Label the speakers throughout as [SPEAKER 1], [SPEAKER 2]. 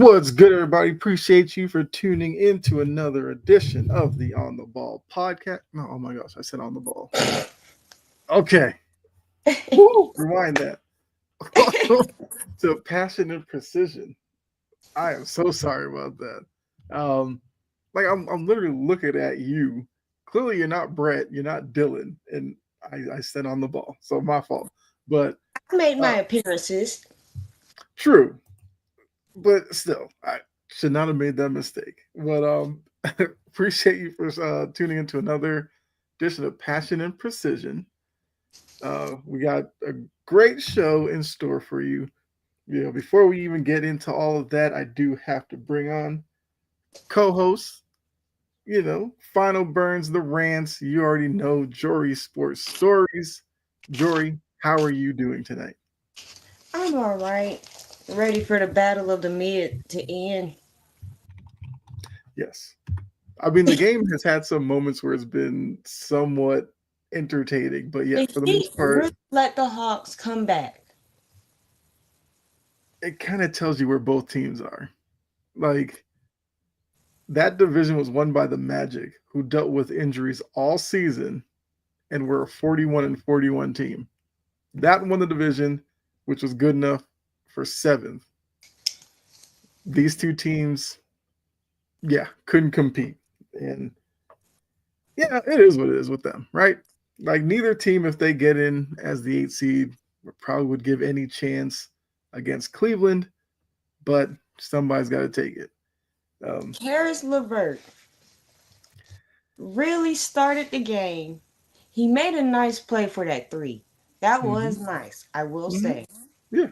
[SPEAKER 1] What's good, everybody? Appreciate you for tuning in to another edition of the On the Ball podcast. No, oh my gosh, I said on the ball. Okay. Woo, rewind that. To passion and precision. I am so sorry about that. I'm literally looking at you. Clearly, you're not Brett. You're not Dylan, and I said on the ball, so my fault. But
[SPEAKER 2] I made
[SPEAKER 1] uh,
[SPEAKER 2] my appearances.
[SPEAKER 1] true, but still, I should not have made that mistake. But appreciate you for tuning into another edition of Passion and Precision. We got a great show in store for you. You know, before we even get into all of that, I do have to bring on co-host. You know, Final Burns, the rants. You already know Jory Sports Stories. Jory, how are you doing tonight?
[SPEAKER 2] I'm all right. Ready for the battle of the mid to end.
[SPEAKER 1] Yes. I mean, the game has had some moments where it's been somewhat entertaining, but yeah,
[SPEAKER 2] The
[SPEAKER 1] for the
[SPEAKER 2] Heat
[SPEAKER 1] most part,
[SPEAKER 2] really let the Hawks come back.
[SPEAKER 1] it kind of tells you where both teams are. Like, that division was won by the Magic, who dealt with injuries all season and were a 41 and 41 team. That won the division, which was good enough for seventh. These two teams, yeah, couldn't compete. And yeah, it is what it is with them, right? Like, neither team, if they get in as the eight seed, probably would give any chance against Cleveland, but somebody's got to take it. Um,
[SPEAKER 2] Karis LeVert really started the game. He made a nice play for that three. That
[SPEAKER 1] mhm,
[SPEAKER 2] was nice, I will
[SPEAKER 1] mhm,
[SPEAKER 2] say.
[SPEAKER 1] yeah,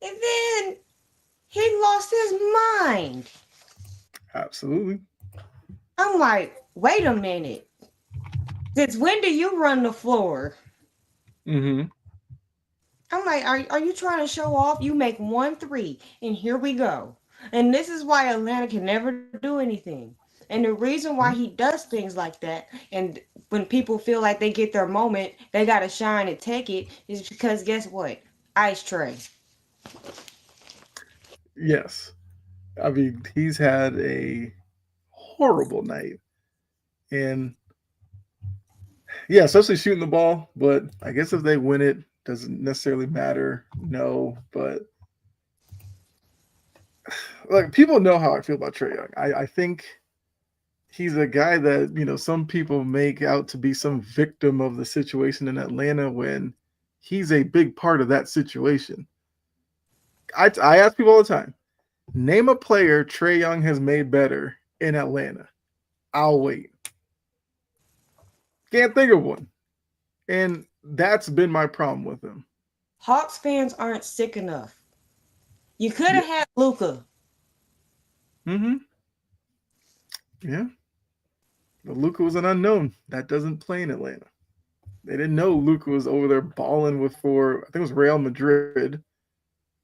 [SPEAKER 2] And then he lost his mind.
[SPEAKER 1] absolutely.
[SPEAKER 2] I'm like, wait a minute. Since when do you run the floor?
[SPEAKER 1] Hmm.
[SPEAKER 2] I'm like, are you trying to show off? You make 1 3, and here we go. And this is why Atlanta can never do anything. And the reason why he does things like that, and when people feel like they get their moment, they got to shine and take it, is because guess what? Ice Tray.
[SPEAKER 1] Yes. I mean, he's had a horrible night. And yeah, especially shooting the ball. But I guess if they win it, doesn't necessarily matter. No. But like, people know how I feel about Trey Young. I think he's a guy that, you know, some people make out to be some victim of the situation in Atlanta when he's a big part of that situation. I ask people all the time, name a player Trey Young has made better in Atlanta. I'll wait. Can't think of one. And that's been my problem with him.
[SPEAKER 2] Hawks fans aren't sick enough. You could
[SPEAKER 1] Yeah.
[SPEAKER 2] have had Luca.
[SPEAKER 1] Mm-hmm. Yeah. But Luca was an unknown. That doesn't play in Atlanta. They didn't know Luca was over there balling with for I think it was Real Madrid,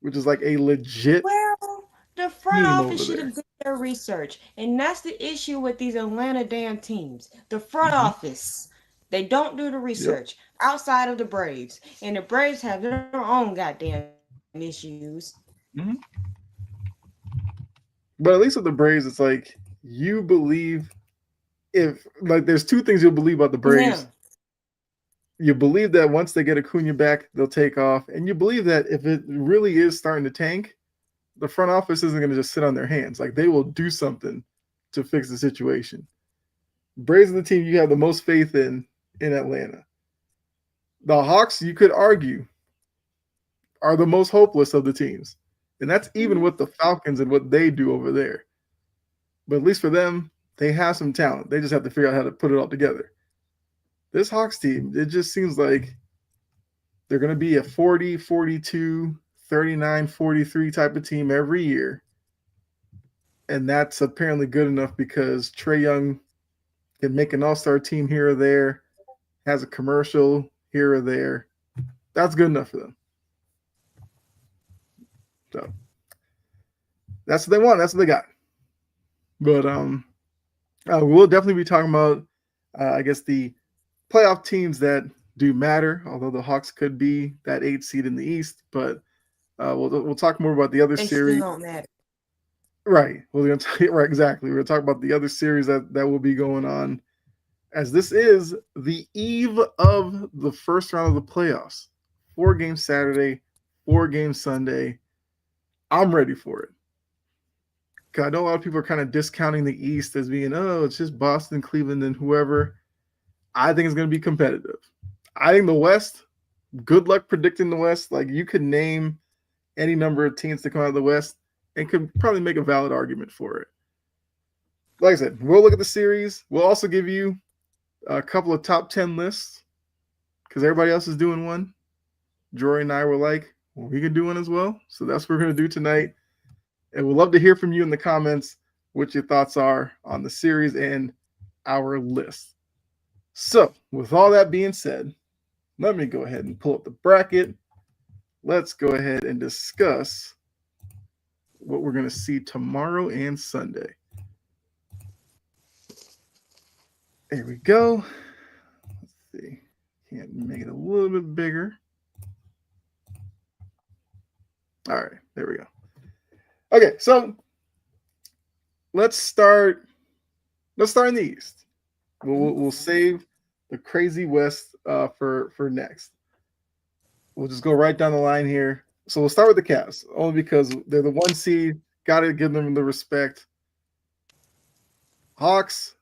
[SPEAKER 1] which is like a legit
[SPEAKER 2] Well, the front
[SPEAKER 1] team over
[SPEAKER 2] office should
[SPEAKER 1] there.
[SPEAKER 2] have done their research, and that's the issue with these Atlanta damn teams. The front
[SPEAKER 1] Mm-hmm.
[SPEAKER 2] office, they don't do the
[SPEAKER 1] Yep.
[SPEAKER 2] research outside of the Braves, and the Braves have their own goddamn issues.
[SPEAKER 1] Mm-hmm. But at least with the Braves, it's like you believe if like there's two things you'll believe about the
[SPEAKER 2] Yeah,
[SPEAKER 1] Braves. You believe that once they get Acuna back, they'll take off, and you believe that if it really is starting to tank, the front office isn't going to just sit on their hands. Like, they will do something to fix the situation. Braves are the team you have the most faith in Atlanta. The Hawks, you could argue, are the most hopeless of the teams, and that's even
[SPEAKER 2] mhm.
[SPEAKER 1] with the Falcons and what they do over there. But at least for them, they have some talent. They just have to figure out how to put it all together. This Hawks team, it just seems like they're going to be a 40, 42, 39, 43 type of team every year. And that's apparently good enough because Trey Young can make an all-star team here or there, has a commercial here or there. That's good enough for them. So that's what they want. That's what they got. But we'll definitely be talking about, I guess, the playoff teams that do matter. Although the Hawks could be that eight seed in the East, but we'll talk more about the other
[SPEAKER 2] They still
[SPEAKER 1] series.
[SPEAKER 2] don't matter.
[SPEAKER 1] Right. We're gonna right, exactly. We're gonna talk about the other series that will be going on, as this is the eve of the first round of the playoffs. 4 games Saturday, 4 games Sunday. I'm ready for it. 'Cause I know a lot of people are kind of discounting the East as being, oh, it's just Boston, Cleveland, and whoever. I think it's going to be competitive. I think the West, good luck predicting the West. Like, you could name any number of teams to come out of the West and could probably make a valid argument for it. Like I said, we'll look at the series. We'll also give you a couple of top 10 lists because everybody else is doing one. Jory and I were like, well, we can do one as well. So that's what we're going to do tonight. And we'd love to hear from you in the comments what your thoughts are on the series and our list. So, with all that being said, let me go ahead and pull up the bracket. Let's go ahead and discuss what we're going to see tomorrow and Sunday. There we go. Let's see. Can't make it a little bit bigger. All right, there we go. Okay, so let's start. Let's start in the East. We'll save the crazy West for next. We'll just go right down the line here. So we'll start with the Cavs, only because they're the 1 seed. Got to give them the respect. Hawks,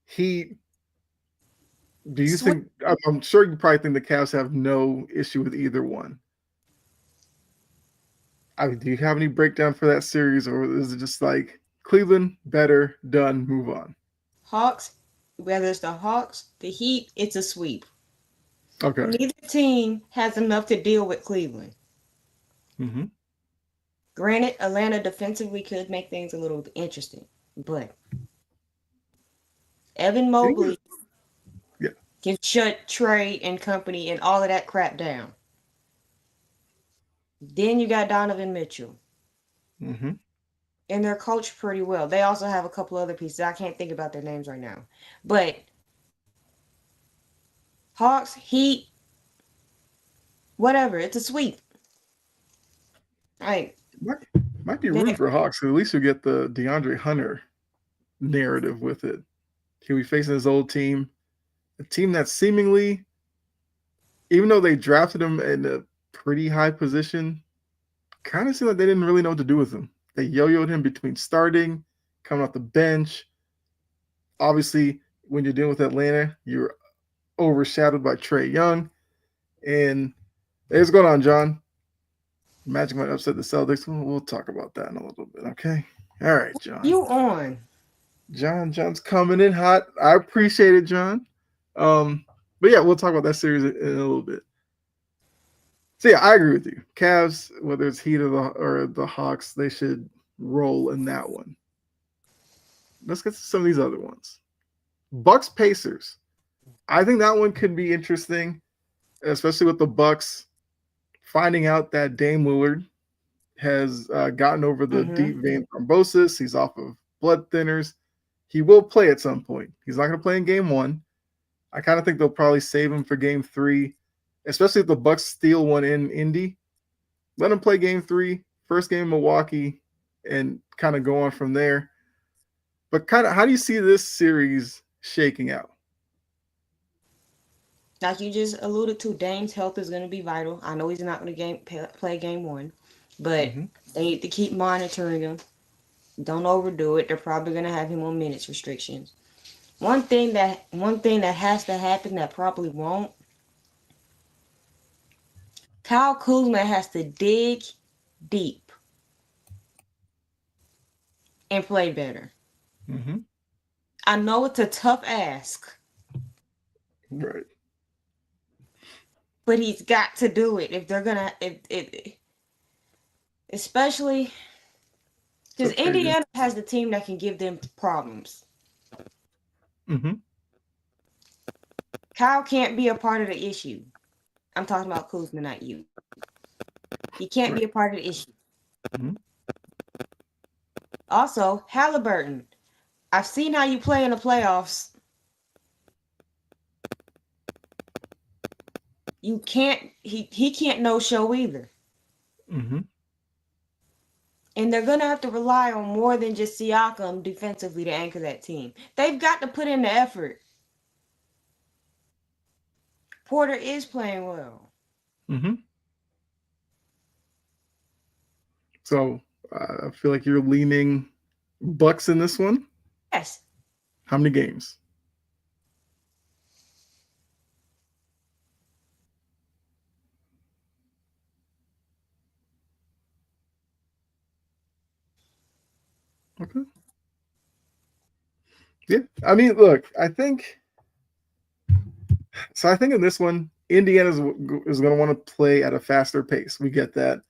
[SPEAKER 1] Heat. Do you think? I'm sure you probably think the Cavs have no issue with either one. I mean, do you have any breakdown for that series, or is it just like Cleveland better, done, move on?
[SPEAKER 2] Hawks, whether it's the Hawks, the Heat, it's a sweep.
[SPEAKER 1] Okay.
[SPEAKER 2] Neither team has enough to deal with Cleveland.
[SPEAKER 1] Mm-hmm.
[SPEAKER 2] Granted, Atlanta defensively could make things a little interesting, but Evan Mobley can shut Trey and company and all of that crap down. Then you got Donovan Mitchell.
[SPEAKER 1] Mm-hmm.
[SPEAKER 2] And they're coached pretty well. They also have a couple other pieces. I can't think about their names right now. But Hawks, Heat, whatever. It's a sweep. Right.
[SPEAKER 1] Might be rooting for Hawks. At least you get the DeAndre Hunter narrative with it. He'll be facing his old team, a team that seemingly, even though they drafted him in a pretty high position, kind of seemed like they didn't really know what to do with him. They yo-yoed him between starting, coming off the bench. Obviously, when you're dealing with Atlanta, you're overshadowed by Trae Young. And hey, what's going on, John? Magic might upset the Celtics. We'll talk about that in a little bit, okay? All right, John.
[SPEAKER 2] You on?
[SPEAKER 1] John's coming in hot. I appreciate it, John. But yeah, we'll talk about that series in a little bit. So yeah, I agree with you. Cavs, whether it's Heat or the Hawks, they should roll in that one. Let's get to some of these other ones. Bucks Pacers. I think that one could be interesting, especially with the Bucks finding out that Dame Lillard has gotten over the deep vein thrombosis. He's off of blood thinners. He will play at some point. He's not going to play in game 1. I kind of think they'll probably save him for game 3, especially if the Bucks steal one in Indy. Let him play game 3, first game in Milwaukee, and kind of go on from there. But kind of, how do you see this series shaking out?
[SPEAKER 2] Like you just alluded to, Dame's health is going to be vital. I know he's not going to play game 1, but they need to keep monitoring him. Don't overdo it. They're probably going to have him on minutes restrictions. One thing that has to happen that probably won't. Kyle Kuzma has to dig deep and play better.
[SPEAKER 1] Mm-hmm.
[SPEAKER 2] I know it's a tough ask.
[SPEAKER 1] Right.
[SPEAKER 2] But he's got to do it if they're gonna especially because Indiana has the team that can give them problems.
[SPEAKER 1] Mm-hmm.
[SPEAKER 2] Kyle can't be a part of the issue. I'm talking about Kuzma, not you. He can't be a part of the issue.
[SPEAKER 1] Mm-hmm.
[SPEAKER 2] Also, Halliburton. I've seen how you play in the playoffs. You can't. He can't no show either.
[SPEAKER 1] Mm-hmm.
[SPEAKER 2] And they're gonna have to rely on more than just Siakam defensively to anchor that team. They've got to put in the effort. Porter is playing well.
[SPEAKER 1] Mm-hmm. So I feel like you're leaning Bucks in this one.
[SPEAKER 2] Yes.
[SPEAKER 1] How many games? Okay. Yeah. I mean, look, I think so. I think in this one, Indiana is going to want to play at a faster pace. We get that.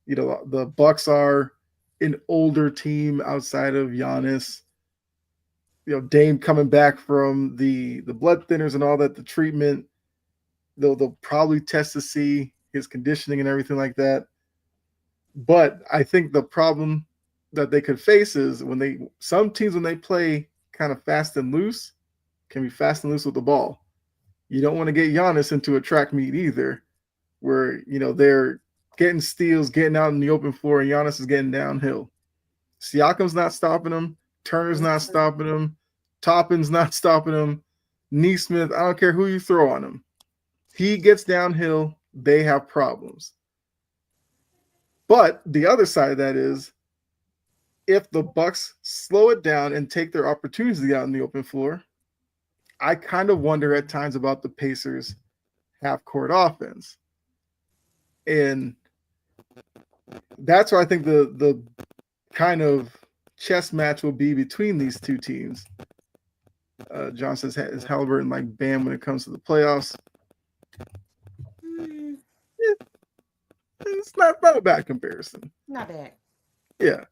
[SPEAKER 1] You know, the Bucks are an older team outside of Giannis. You know, Dame coming back from the blood thinners and all that, the treatment. They'll probably test to see his conditioning and everything like that. But I think the problem that they could face is some teams when they play kind of fast and loose can be fast and loose with the ball. You don't want to get Giannis into a track meet either, where they're getting steals, getting out in the open floor, and Giannis is getting downhill. Siakam's not stopping him. Turner's not stopping him. Toppin's not stopping him. Neesmith, I don't care who you throw on him. He gets downhill, they have problems. But the other side of that is if the Bucks slow it down and take their opportunities to get out in the open floor, I kind of wonder at times about the Pacers' half-court offense. And that's where I think the kind of chess match will be between these two teams. John says, is Halliburton like Bam when it comes to the playoffs? It's not a bad comparison.
[SPEAKER 2] Not bad.
[SPEAKER 1] Yeah.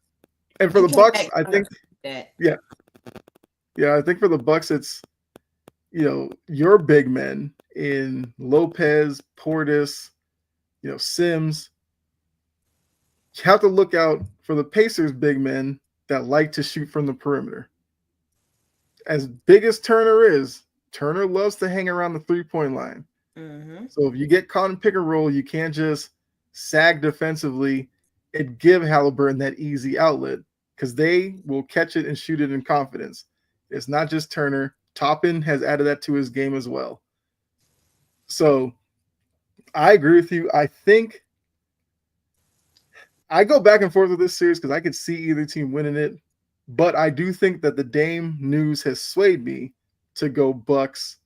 [SPEAKER 1] And for the Bucks, I think
[SPEAKER 2] that.
[SPEAKER 1] Yeah, I think for the Bucks, it's your big men in Lopez, Portis, Sims. You have to look out for the Pacers' big men that like to shoot from the perimeter. As big as Turner is, Turner loves to hang around the three-point line.
[SPEAKER 2] Mm-hmm.
[SPEAKER 1] So if you get caught in pick and roll, you can't just sag defensively and give Halliburton that easy outlet because they will catch it and shoot it in confidence. It's not just Turner. Toppin has added that to his game as well. So I agree with you. I think I go back and forth with this series because I could see either team winning it. But I do think that the Dame news has swayed me to go Bucks.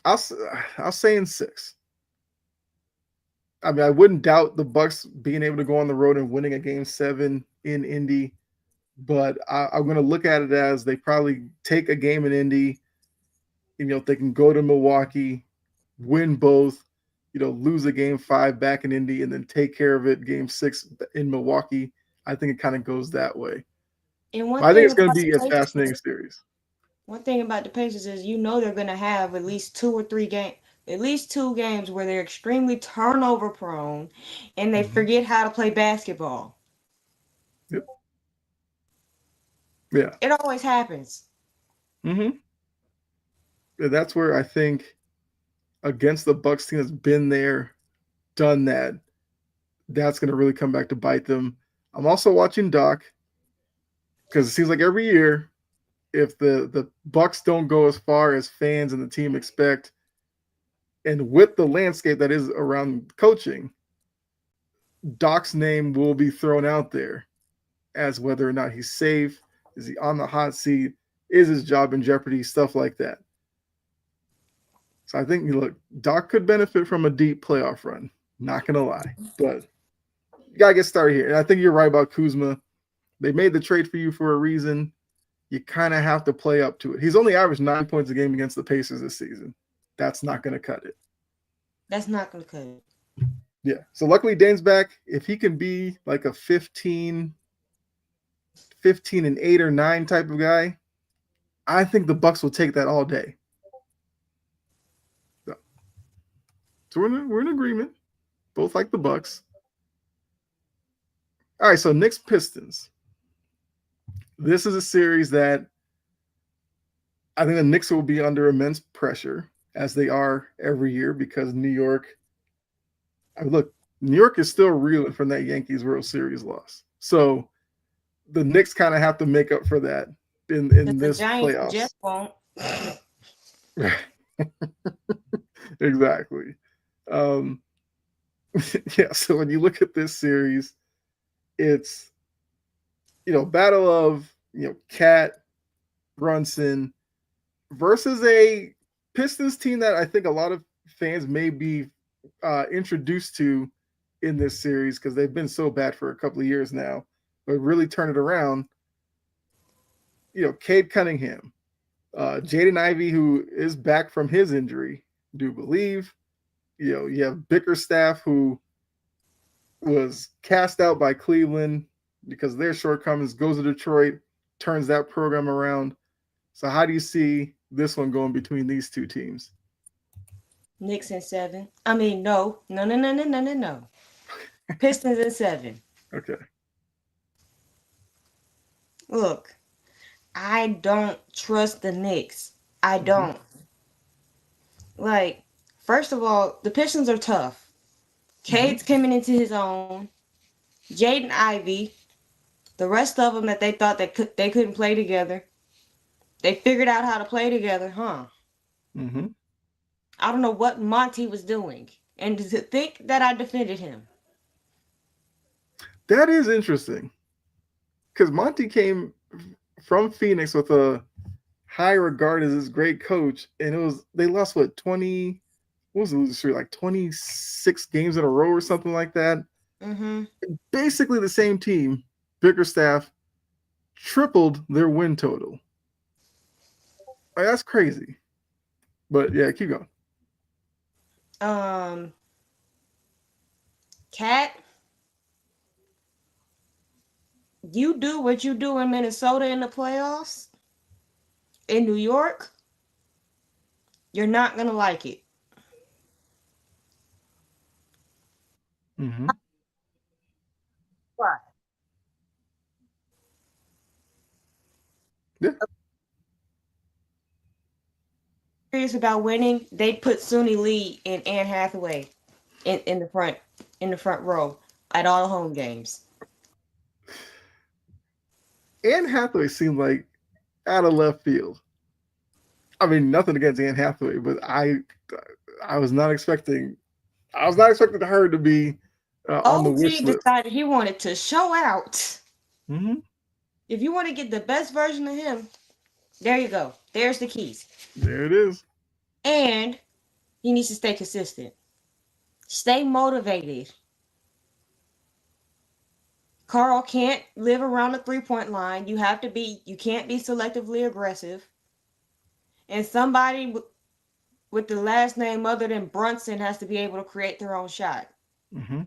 [SPEAKER 1] I'll say in 6. I mean, I wouldn't doubt the Bucks being able to go on the road and winning a game 7 in Indy, but I'm going to look at it as they probably take a game in Indy. If they can go to Milwaukee, win both, lose a game 5 back in Indy, and then take care of it game 6 in Milwaukee. I think it kind of goes that way.
[SPEAKER 2] And
[SPEAKER 1] I think it's going to be a fascinating series.
[SPEAKER 2] One thing about the Pacers is they're going to have at least 2 or 3 games. At least 2 games where they're extremely turnover prone and they forget how to play basketball.
[SPEAKER 1] Yep. Yeah.
[SPEAKER 2] It always happens.
[SPEAKER 1] Mm-hmm. Yeah, that's where I think against the Bucks team that's been there, done that, that's going to really come back to bite them. I'm also watching Doc because it seems like every year, if the Bucks don't go as far as fans and the team expect, and with the landscape that is around coaching, Doc's name will be thrown out there as whether or not he's safe, is he on the hot seat, is his job in jeopardy, stuff like that. So I think, Doc could benefit from a deep playoff run. Not going to lie. But you got to get started here. And I think you're right about Kuzma. They made the trade for you for a reason. You kind of have to play up to it. He's only averaged 9 points a game against the Pacers this season. That's not going to cut it.
[SPEAKER 2] That's not going to cut it.
[SPEAKER 1] Yeah. So luckily Dame's back. If he can be like a 15 and 8 or 9 type of guy, I think the Bucks will take that all day. So we're in agreement. Both like the Bucks. All right, so Knicks Pistons. This is a series that I think the Knicks will be under immense pressure, as they are every year, because New York. I mean, look, New York is still reeling from that Yankees World Series loss. So the Knicks kind of have to make up for that in
[SPEAKER 2] Because the
[SPEAKER 1] this
[SPEAKER 2] Giants
[SPEAKER 1] playoffs.
[SPEAKER 2] just won't.
[SPEAKER 1] Exactly. Um, yeah. So when you look at this series, it's battle of Cat, Brunson versus a Pistons team that I think a lot of fans may be introduced to in this series because they've been so bad for a couple of years now, but really turn it around. Cade Cunningham, Jaden Ivey, who is back from his injury, do believe. You have Bickerstaff, who was cast out by Cleveland because of their shortcomings, goes to Detroit, turns that program around. So how do you see this one going between these two teams?
[SPEAKER 2] Knicks in 7. I mean, no. Pistons in 7.
[SPEAKER 1] Okay.
[SPEAKER 2] Look, I don't trust the Knicks. I don't. Like, first of all, the Pistons are tough. Cade's coming into his own. Jaden Ivey, the rest of them that they thought they couldn't play together, they figured out how to play together, huh?
[SPEAKER 1] Mm-hmm.
[SPEAKER 2] I don't know what Monty was doing, and to think that I defended him.
[SPEAKER 1] That is interesting because Monty came from Phoenix with a high regard as this great coach, and they lost what 20. What was the losing streak, like 26 games in a row or something like that?
[SPEAKER 2] Mm-hmm.
[SPEAKER 1] Basically the same team, Bickerstaff, tripled their win total. Like, that's crazy. But yeah, keep going.
[SPEAKER 2] Cat, you do what you do in Minnesota in the playoffs. In New York, you're not gonna like it.
[SPEAKER 1] Mm-hmm.
[SPEAKER 2] Why?
[SPEAKER 1] Yeah.
[SPEAKER 2] Serious about winning, they put Suni Lee and Anne Hathaway in the front row at all home games.
[SPEAKER 1] Anne Hathaway seemed like out of left field. I mean, nothing against Anne Hathaway, but I was not expecting her to be on the wish
[SPEAKER 2] OG
[SPEAKER 1] list.
[SPEAKER 2] decided he wanted to show out.
[SPEAKER 1] Mm-hmm.
[SPEAKER 2] If you want to get the best version of him, there you go. There's the keys.
[SPEAKER 1] There it is.
[SPEAKER 2] And he needs to stay consistent. Stay motivated. Carl can't live around the 3-point line. You can't be selectively aggressive. And somebody with the last name other than Brunson has to be able to create their own shot.
[SPEAKER 1] Mm-hmm.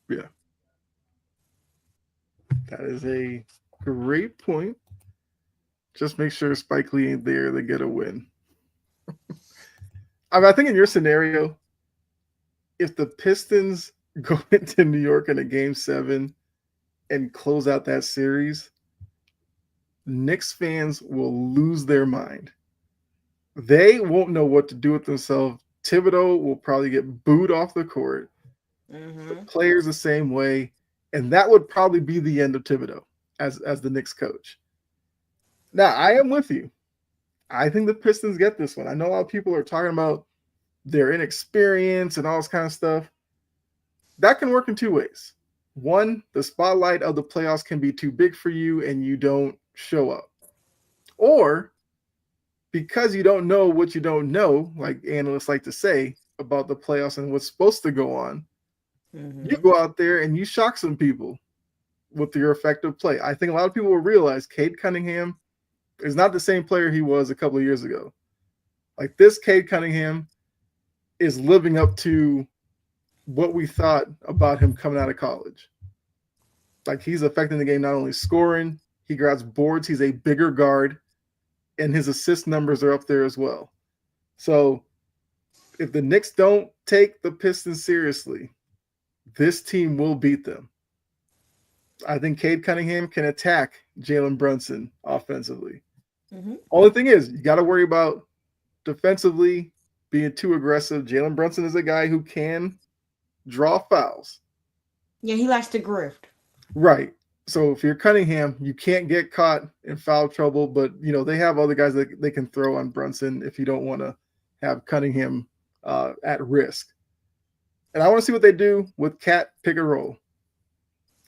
[SPEAKER 1] Yeah. That is a great point. Just make sure Spike Lee ain't there to get a win. I think in your scenario, if the Pistons go into New York in a game 7 and close out that series, Knicks fans will lose their mind. They won't know what to do with themselves. Thibodeau will probably get booed off the court.
[SPEAKER 2] Mm-hmm.
[SPEAKER 1] The players the same way. And that would probably be the end of Thibodeau as the Knicks coach. Now, I am with you. I think the Pistons get this one. I know a lot of people are talking about their inexperience and all this kind of stuff. That can work in two ways. One, the spotlight of the playoffs can be too big for you and you don't show up. Or because you don't know what you don't know, like analysts like to say about the playoffs and what's supposed to go on, you go out there and you shock some people with your effective play. I think a lot of people will realize Cade Cunningham is not the same player he was a couple of years ago. Like, this Cade Cunningham is living up to what we thought about him coming out of college. Like, he's affecting the game, not only scoring, he grabs boards, he's a bigger guard, and his assist numbers are up there as well. So if the Knicks don't take the Pistons seriously, this team will beat them. I think Cade Cunningham can attack Jalen Brunson offensively.
[SPEAKER 2] Mm-hmm.
[SPEAKER 1] Only thing is, you got to worry about defensively. being too aggressive. Jalen Brunson is a guy who can draw fouls.
[SPEAKER 2] Yeah, he likes to grift.
[SPEAKER 1] Right. So if you're Cunningham, you can't get caught in foul trouble, but they have other guys that they can throw on Brunson if you don't want to have Cunningham at risk. And I want to see what they do with Cat pick and roll.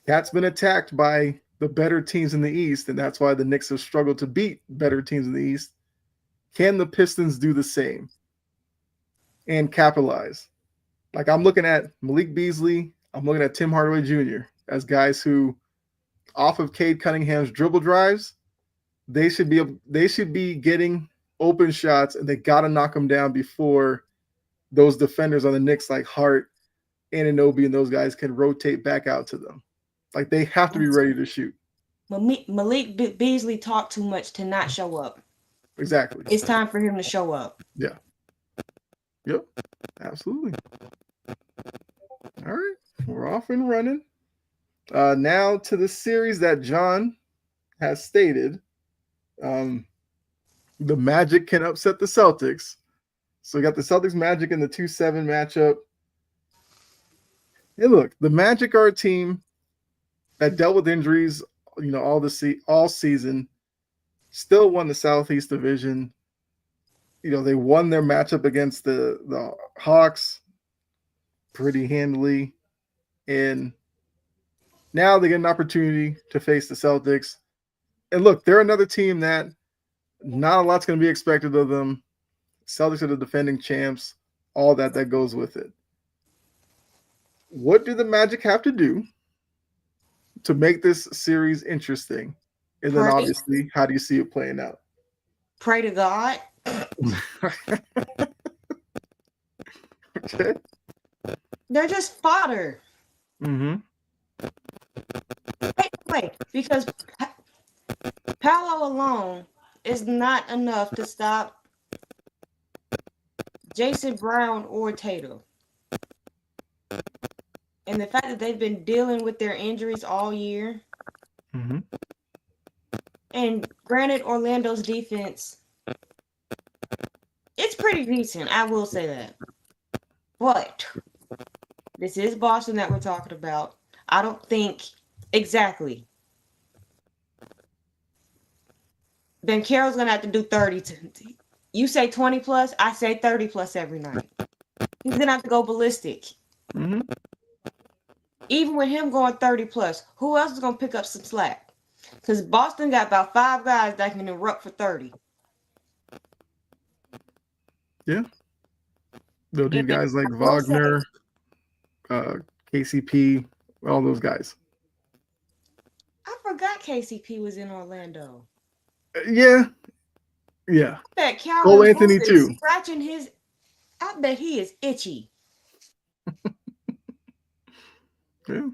[SPEAKER 1] Cat's been attacked by the better teams in the East, and that's why the Knicks have struggled to beat better teams in the East. Can the Pistons do the same and capitalize? Like, I'm looking at Malik Beasley, I'm looking at Tim Hardaway Jr. as guys who, off of Cade Cunningham's dribble drives, they should be getting open shots, and they got to knock them down before those defenders on the Knicks like Hart, Anunoby, and those guys can rotate back out to them. Like, they have to be ready to shoot.
[SPEAKER 2] Malik Beasley talked too much to not show up.
[SPEAKER 1] Exactly.
[SPEAKER 2] It's time for him to show up.
[SPEAKER 1] Yeah. Yep. Absolutely. All right. We're off and running. Now to the series that John has stated. The Magic can upset the Celtics. So we got the Celtics Magic in the 2-7 matchup. And look, the Magic are a team that dealt with injuries, all season, still won the Southeast Division. They won their matchup against the Hawks pretty handily. And now they get an opportunity to face the Celtics. And look, they're another team that not a lot's going to be expected of them. Celtics are the defending champs, all that goes with it. What do the Magic have to do to make this series interesting? And then obviously, how do you see it playing out?
[SPEAKER 2] Pray to God.
[SPEAKER 1] Okay.
[SPEAKER 2] They're just fodder.
[SPEAKER 1] Mm-hmm.
[SPEAKER 2] Wait, because Paolo alone is not enough to stop Jason Brown or Tatum. And the fact that they've been dealing with their injuries all year.
[SPEAKER 1] Mm-hmm.
[SPEAKER 2] And granted, Orlando's defense, it's pretty decent. I will say that. But this is Boston that we're talking about. I don't think exactly. Banchero's going to have to do 30. You say 20 plus, I say 30 plus every night. He's going to have to go ballistic.
[SPEAKER 1] Mm-hmm.
[SPEAKER 2] Even with him going 30 plus, who else is going to pick up some slack? Because Boston got about 5 guys that can erupt for 30.
[SPEAKER 1] Yeah. They'll need guys like Wagner, KCP, all those guys.
[SPEAKER 2] I forgot KCP was in Orlando.
[SPEAKER 1] Yeah. Yeah.
[SPEAKER 2] I bet
[SPEAKER 1] Cole Anthony too.
[SPEAKER 2] Scratching his. I bet he is itchy.
[SPEAKER 1] Yeah.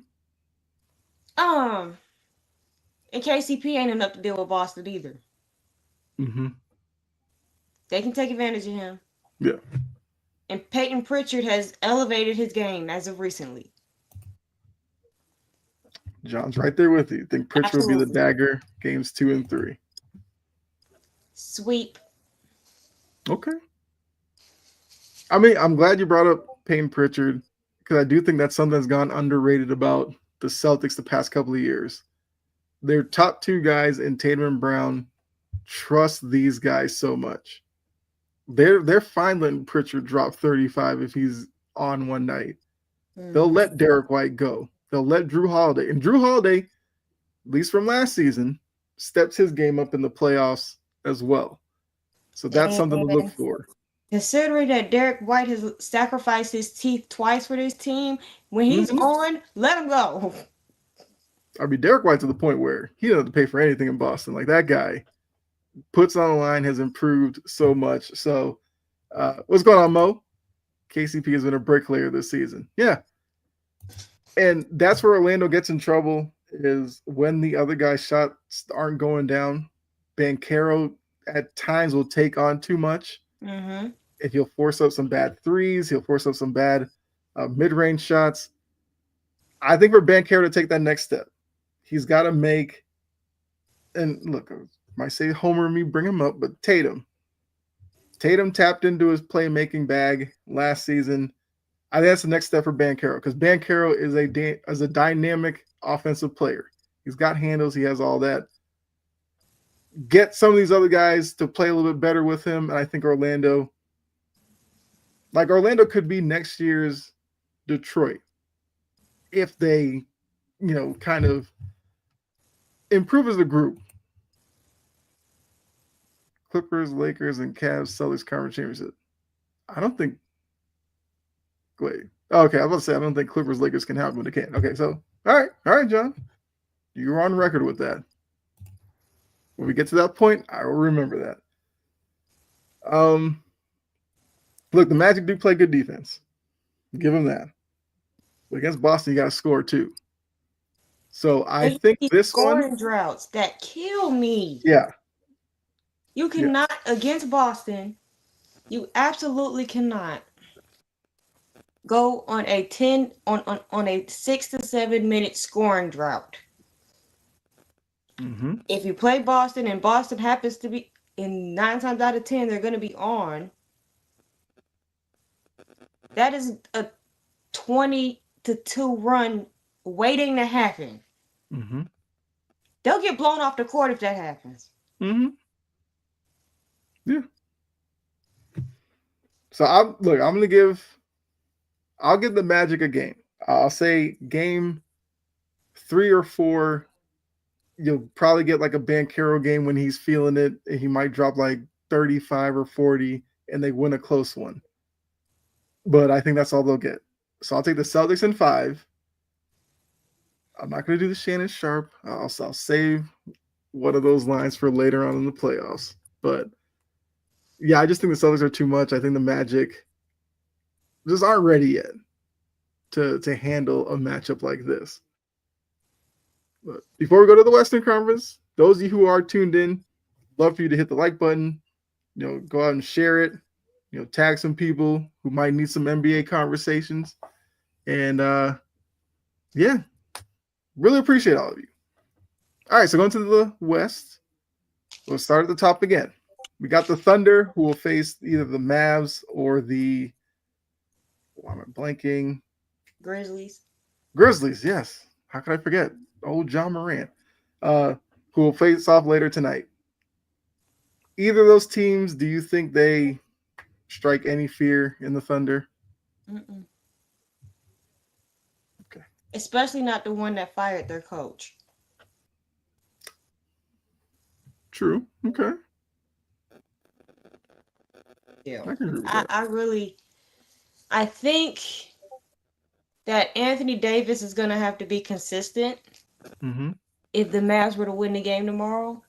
[SPEAKER 2] And KCP ain't enough to deal with Boston either.
[SPEAKER 1] Mm-hmm.
[SPEAKER 2] They can take advantage of him.
[SPEAKER 1] Yeah.
[SPEAKER 2] And Peyton Pritchard has elevated his game as of recently.
[SPEAKER 1] John's right there with you. I think Pritchard will be the dagger games 2 and 3.
[SPEAKER 2] Sweep.
[SPEAKER 1] Okay. I mean, I'm glad you brought up Peyton Pritchard because I do think that's something that's gone underrated about the Celtics the past couple of years. Their top 2 guys in Tatum and Brown trust these guys so much. They're fine letting Pritchard drop 35 if he's on one night. They'll let Derek White go. They'll let Drew Holiday. And Drew Holiday, at least from last season, steps his game up in the playoffs as well. So that's something to look for.
[SPEAKER 2] Considering that Derek White has sacrificed his teeth twice for this team, when he's on, let him go.
[SPEAKER 1] I mean, Derek White's to the point where he doesn't have to pay for anything in Boston. Like, that guy puts on the line, has improved so much. So, what's going on, Mo? KCP has been a bricklayer this season. Yeah. And that's where Orlando gets in trouble, is when the other guy's shots aren't going down. Banchero at times will take on too much.
[SPEAKER 2] Mm-hmm.
[SPEAKER 1] And he'll force up some bad threes. He'll force up some bad mid-range shots. I think for Banchero to take that next step, he's got to make, and look, I might say Homer and me bring him up, but Tatum, Tatum tapped into his playmaking bag last season. I think that's the next step for Banchero because Banchero is a dynamic offensive player. He's got handles. He has all that. Get some of these other guys to play a little bit better with him, and I think Orlando could be next year's Detroit if they, kind of improve as a group. Clippers, Lakers, and Cavs, Celtics conference championship. I don't think. Wait. Okay, I was about to say I don't think Clippers, Lakers can happen, but they can. Okay, so all right, John, you're on record with that. When we get to that point, I will remember that. Look, the Magic do play good defense. Give them that. But against Boston, you got to score too. So I think this
[SPEAKER 2] scoring droughts that kill me.
[SPEAKER 1] Yeah.
[SPEAKER 2] You cannot against Boston. You absolutely cannot go on a 6 to 7 minute scoring drought.
[SPEAKER 1] Mm-hmm.
[SPEAKER 2] If you play Boston and Boston happens to be in 9 times out of 10, they're going to be on. That is a 20-2 run waiting to happen.
[SPEAKER 1] Mm-hmm.
[SPEAKER 2] They'll get blown off the court if that happens.
[SPEAKER 1] Mm-hmm. Yeah. So I'll give the Magic a game. I'll say game 3 or 4. You'll probably get like a Banchero game when he's feeling it. He might drop like 35 or 40 and they win a close one. But I think that's all they'll get. So I'll take the Celtics in 5. I'm not going to do the Shannon Sharp. I'll save one of those lines for later on in the playoffs. But yeah, I just think the Celtics are too much. I think the Magic just aren't ready yet to handle a matchup like this. But before we go to the Western Conference, those of you who are tuned in, love for you to hit the like button. Go out and share it. Tag some people who might need some NBA conversations. And yeah, really appreciate all of you. All right, so going to the West, we'll start at the top again. We got the Thunder, who will face either the Mavs or the why am I blanking?
[SPEAKER 2] Grizzlies,
[SPEAKER 1] yes. How could I forget? Old John Morant, who will face off later tonight. Either of those teams, do you think they strike any fear in the Thunder?
[SPEAKER 2] Mm-mm.
[SPEAKER 1] Okay.
[SPEAKER 2] Especially not the one that fired their coach.
[SPEAKER 1] True. Okay.
[SPEAKER 2] Yeah.
[SPEAKER 1] I
[SPEAKER 2] think that Anthony Davis is going to have to be consistent.
[SPEAKER 1] Mm-hmm.
[SPEAKER 2] If the Mavs were to win the game tomorrow,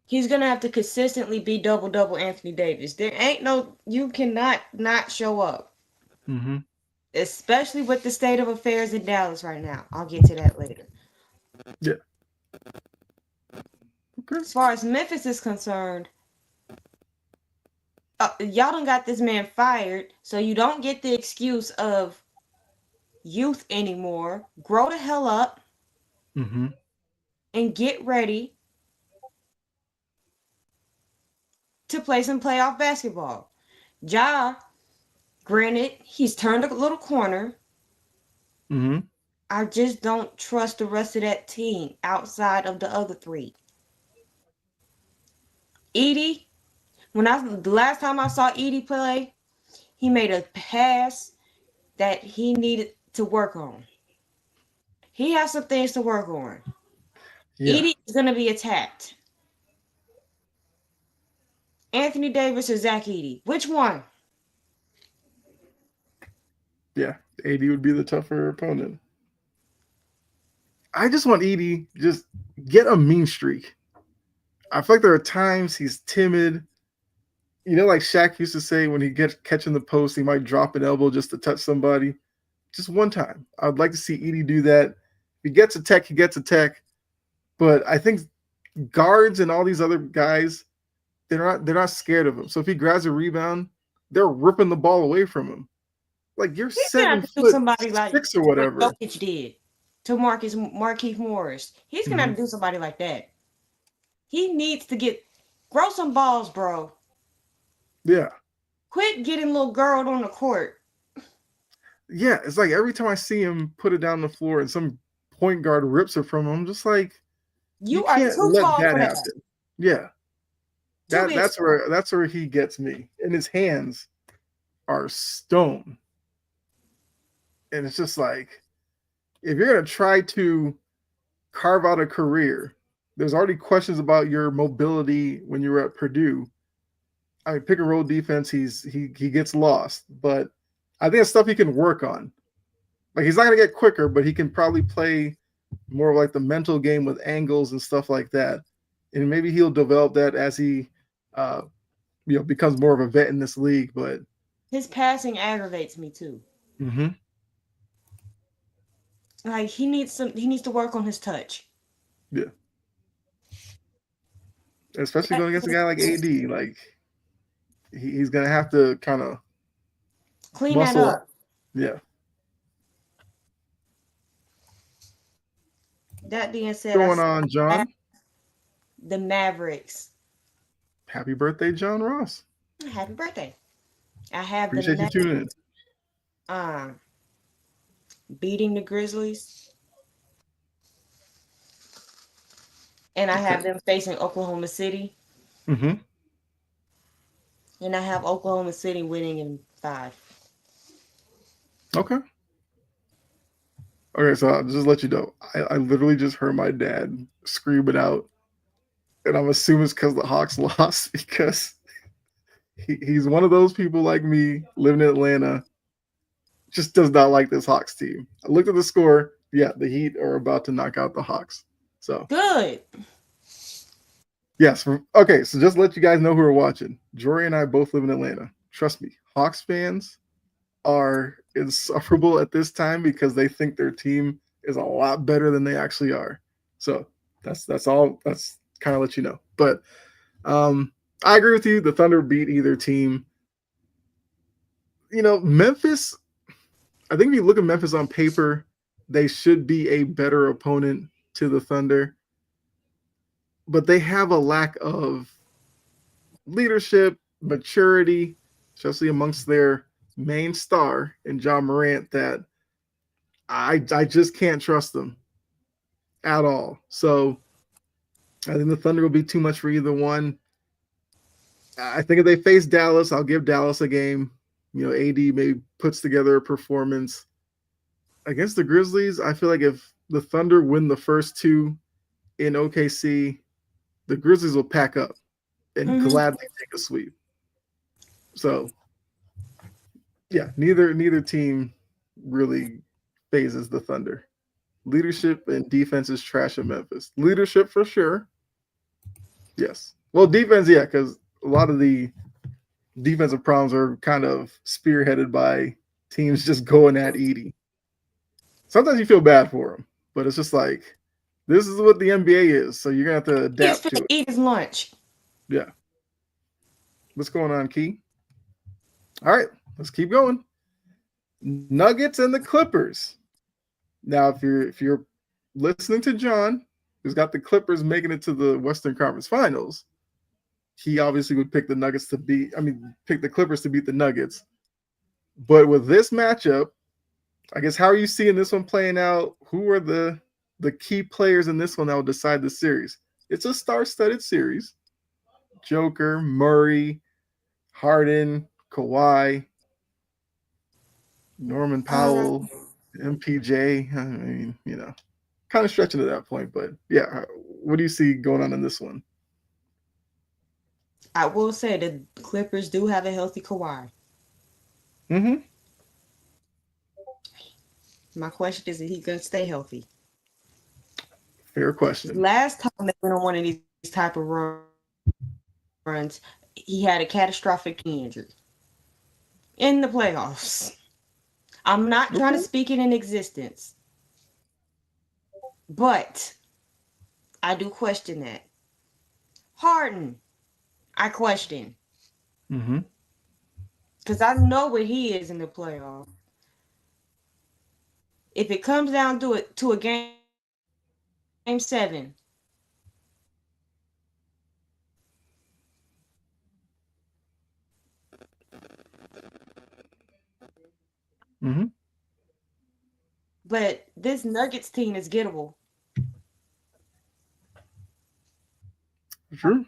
[SPEAKER 2] he's going to have to consistently be double Anthony Davis. There ain't you cannot not show up.
[SPEAKER 1] Mm-hmm.
[SPEAKER 2] Especially with the state of affairs in Dallas right now. I'll get to that later.
[SPEAKER 1] Yeah. Okay.
[SPEAKER 2] As far as Memphis is concerned, y'all done got this man fired, so you don't get the excuse of youth anymore. Grow the hell up and get ready to play some playoff basketball. Ja, granted, he's turned a little corner. I just don't trust the rest of that team outside of the other 3. Edey, the last time I saw Edey play, he made a pass that he needed to work on. He has some things to work on. Yeah. Edey is going to be attacked. Anthony Davis or Zach Edey? Which one?
[SPEAKER 1] Yeah, Edey would be the tougher opponent. I just want Edey just get a mean streak. I feel like there are times he's timid. Like Shaq used to say, when he gets catching the post, he might drop an elbow just to touch somebody. Just one time. I would like to see Edey do that. If he gets a tech, he gets a tech. But I think guards and all these other guys, they're not scared of him. So if he grabs a rebound, they're ripping the ball away from him. Like you're 7'6" or whatever.
[SPEAKER 2] Jokic did to Markieff Morris. He's gonna have to do somebody like that. He needs to grow some balls, bro.
[SPEAKER 1] Yeah.
[SPEAKER 2] Quit getting little girl on the court.
[SPEAKER 1] Yeah. It's like every time I see him put it down on the floor and some point guard rips it from him, I'm just like, you
[SPEAKER 2] You are
[SPEAKER 1] can't
[SPEAKER 2] too
[SPEAKER 1] let
[SPEAKER 2] tall
[SPEAKER 1] that
[SPEAKER 2] for that.
[SPEAKER 1] happen. Yeah.
[SPEAKER 2] Too big.
[SPEAKER 1] That's where he gets me. And his hands are stone. And it's just like, if you're gonna try to carve out a career, there's already questions about your mobility when you were at Purdue. I mean, pick and roll defense, he gets lost, but I think it's stuff he can work on. Like he's not gonna get quicker, but he can probably play more of like the mental game with angles and stuff like that. And maybe he'll develop that as he, uh, becomes more of a vet in this league. But
[SPEAKER 2] His passing aggravates me too.
[SPEAKER 1] mm-hmm.
[SPEAKER 2] Like he needs to work on his touch.
[SPEAKER 1] Yeah, especially going against a guy like AD, like he's gonna have to kind of
[SPEAKER 2] Clean that
[SPEAKER 1] muscle up.
[SPEAKER 2] up.
[SPEAKER 1] Yeah.
[SPEAKER 2] That being said,
[SPEAKER 1] What's going on, John?
[SPEAKER 2] The Mavericks.
[SPEAKER 1] Happy birthday, John Ross.
[SPEAKER 2] Happy birthday. I have
[SPEAKER 1] Appreciate you tuning in.
[SPEAKER 2] Beating the Grizzlies. And I have them facing Oklahoma City.
[SPEAKER 1] Mm-hmm.
[SPEAKER 2] And I have Oklahoma City winning in 5.
[SPEAKER 1] Okay. Okay, so I'll just let you know. I literally just heard my dad scream it out. And I'm assuming it's because the Hawks lost because he's one of those people like me living in Atlanta, just does not like this Hawks team. I looked at the score. Yeah, the Heat are about to knock out the Hawks. So
[SPEAKER 2] good.
[SPEAKER 1] Yes. Okay, so just to let you guys know who are watching. Jory and I both live in Atlanta. Trust me, Hawks fans are insufferable at this time because they think their team is a lot better than they actually are. So that's all. That's kind of let you know. But I agree with you. The Thunder beat either team. Memphis. I think if you look at Memphis on paper, they should be a better opponent to the Thunder. But they have a lack of leadership, maturity, especially amongst their main star in John Morant, that I just can't trust them at all. So I think the Thunder will be too much for either one. I think if they face Dallas, I'll give Dallas a game. AD maybe puts together a performance. Against the Grizzlies, I feel like if the Thunder win the first 2 in OKC, the Grizzlies will pack up and gladly take a sweep. So, yeah, neither team really phases the Thunder. Leadership and defense is trash in Memphis. Leadership for sure. Yes. Well, defense, yeah, because a lot of the defensive problems are kind of spearheaded by teams just going at Edey. Sometimes you feel bad for him, but it's just like, this is what the NBA is, so you're going to have to adapt to it.
[SPEAKER 2] Eat his lunch.
[SPEAKER 1] Yeah. What's going on, Key? All right, let's keep going. Nuggets and the Clippers. Now, if you're listening to John, who's got the Clippers making it to the Western Conference Finals, he obviously would pick pick the Clippers to beat the Nuggets. But with this matchup, I guess, how are you seeing this one playing out? Who are the key players in this one that will decide the series? It's a star-studded series. Joker, Murray, Harden, Kawhi, Norman Powell, MPJ. I mean, kind of stretching to that point, but yeah, what do you see going on in this one?
[SPEAKER 2] I will say the Clippers do have a healthy Kawhi.
[SPEAKER 1] Mm-hmm.
[SPEAKER 2] My question is he going to stay healthy?
[SPEAKER 1] Fair question.
[SPEAKER 2] Last time they went on one of these type of runs, he had a catastrophic injury in the playoffs. I'm not trying to speak it in existence, but I do question that. Harden, I question.
[SPEAKER 1] Mm-hmm.
[SPEAKER 2] Because I know where he is in the playoff. If it comes down to a game 7,
[SPEAKER 1] Mm-hmm.
[SPEAKER 2] But this Nuggets team is gettable.
[SPEAKER 1] True.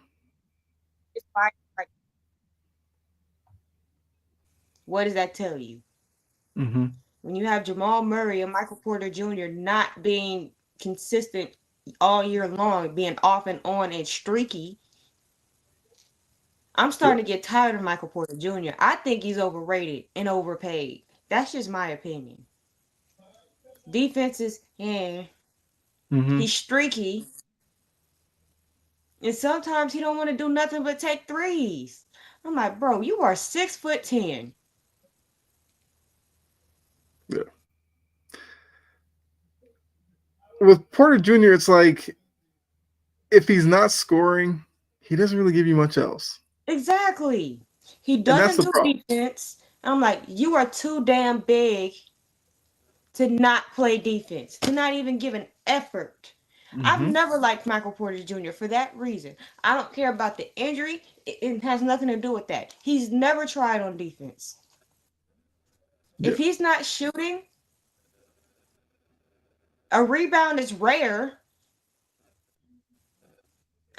[SPEAKER 2] It's fine. Like, what does that tell you?
[SPEAKER 1] Mm-hmm.
[SPEAKER 2] When you have Jamal Murray and Michael Porter Jr. not being consistent all year long, being off and on and streaky, I'm
[SPEAKER 1] Yeah.
[SPEAKER 2] starting to get tired of Michael Porter Jr. I think he's overrated and overpaid. That's just my opinion. Defenses, yeah,
[SPEAKER 1] Mm-hmm.
[SPEAKER 2] he's streaky, and sometimes he don't want to do nothing but take threes. I'm like, bro, you are 6'10".
[SPEAKER 1] Yeah. With Porter Jr., it's like if he's not scoring, he doesn't really give you much else.
[SPEAKER 2] Exactly. He
[SPEAKER 1] And that's
[SPEAKER 2] doesn't
[SPEAKER 1] the
[SPEAKER 2] do
[SPEAKER 1] problem.
[SPEAKER 2] defense. I'm like, you are too damn big to not play defense, to not even give an effort. I've
[SPEAKER 1] Mm-hmm.
[SPEAKER 2] never liked Michael Porter Jr. for that reason. I don't care about the injury. It has nothing to do with that. He's never tried on defense.
[SPEAKER 1] Yeah.
[SPEAKER 2] If he's not shooting, a rebound is rare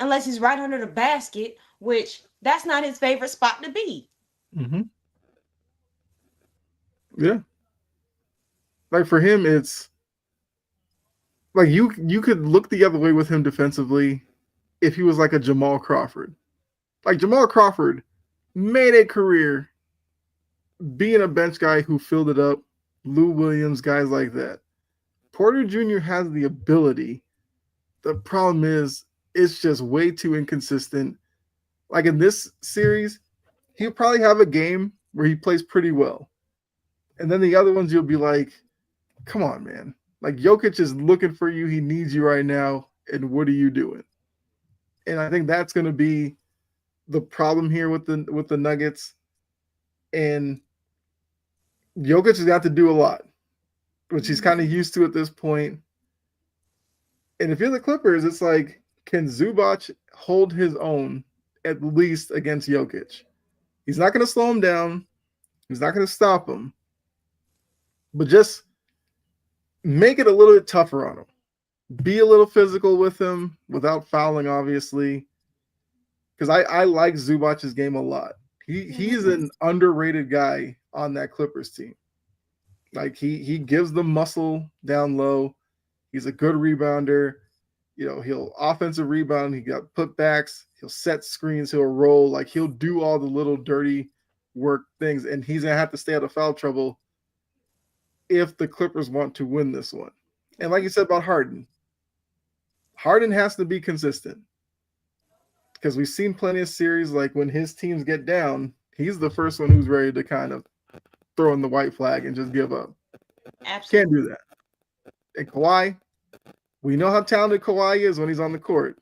[SPEAKER 2] unless he's right under the basket, which that's not his favorite spot to be.
[SPEAKER 1] Mm-hmm. Yeah. Like for him, it's like you could look the other way with him defensively if he was like a Jamal Crawford. Like Jamal Crawford made a career being a bench guy who filled it up, Lou Williams, guys like that. Porter Jr. has the ability. The problem is it's just way too inconsistent. Like in this series, he'll probably have a game where he plays pretty well. And then the other ones you'll be like, come on, man. Like Jokic is looking for you. He needs you right now. And what are you doing? And I think that's going to be the problem here with the Nuggets. And Jokic has got to do a lot, which he's kind of used to at this point. And if you're the Clippers, it's like, can Zubac hold his own at least against Jokic? He's not going to slow him down. He's not going to stop him. But just make it a little bit tougher on him. Be a little physical with him without fouling, obviously. Because I like Zubac's game a lot. He's an underrated guy on that Clippers team. Like he gives them muscle down low. He's a good rebounder. You know, he'll offensive rebound. He got putbacks. He'll set screens. He'll roll. Like he'll do all the little dirty work things, and he's gonna have to stay out of foul trouble if the Clippers want to win this one. And like you said about Harden, Harden has to be consistent because we've seen plenty of series like when his teams get down, he's the first one who's ready to kind of throw in the white flag and just give up.
[SPEAKER 2] Absolutely.
[SPEAKER 1] Can't do that. And Kawhi, we know how talented Kawhi is when he's on the court.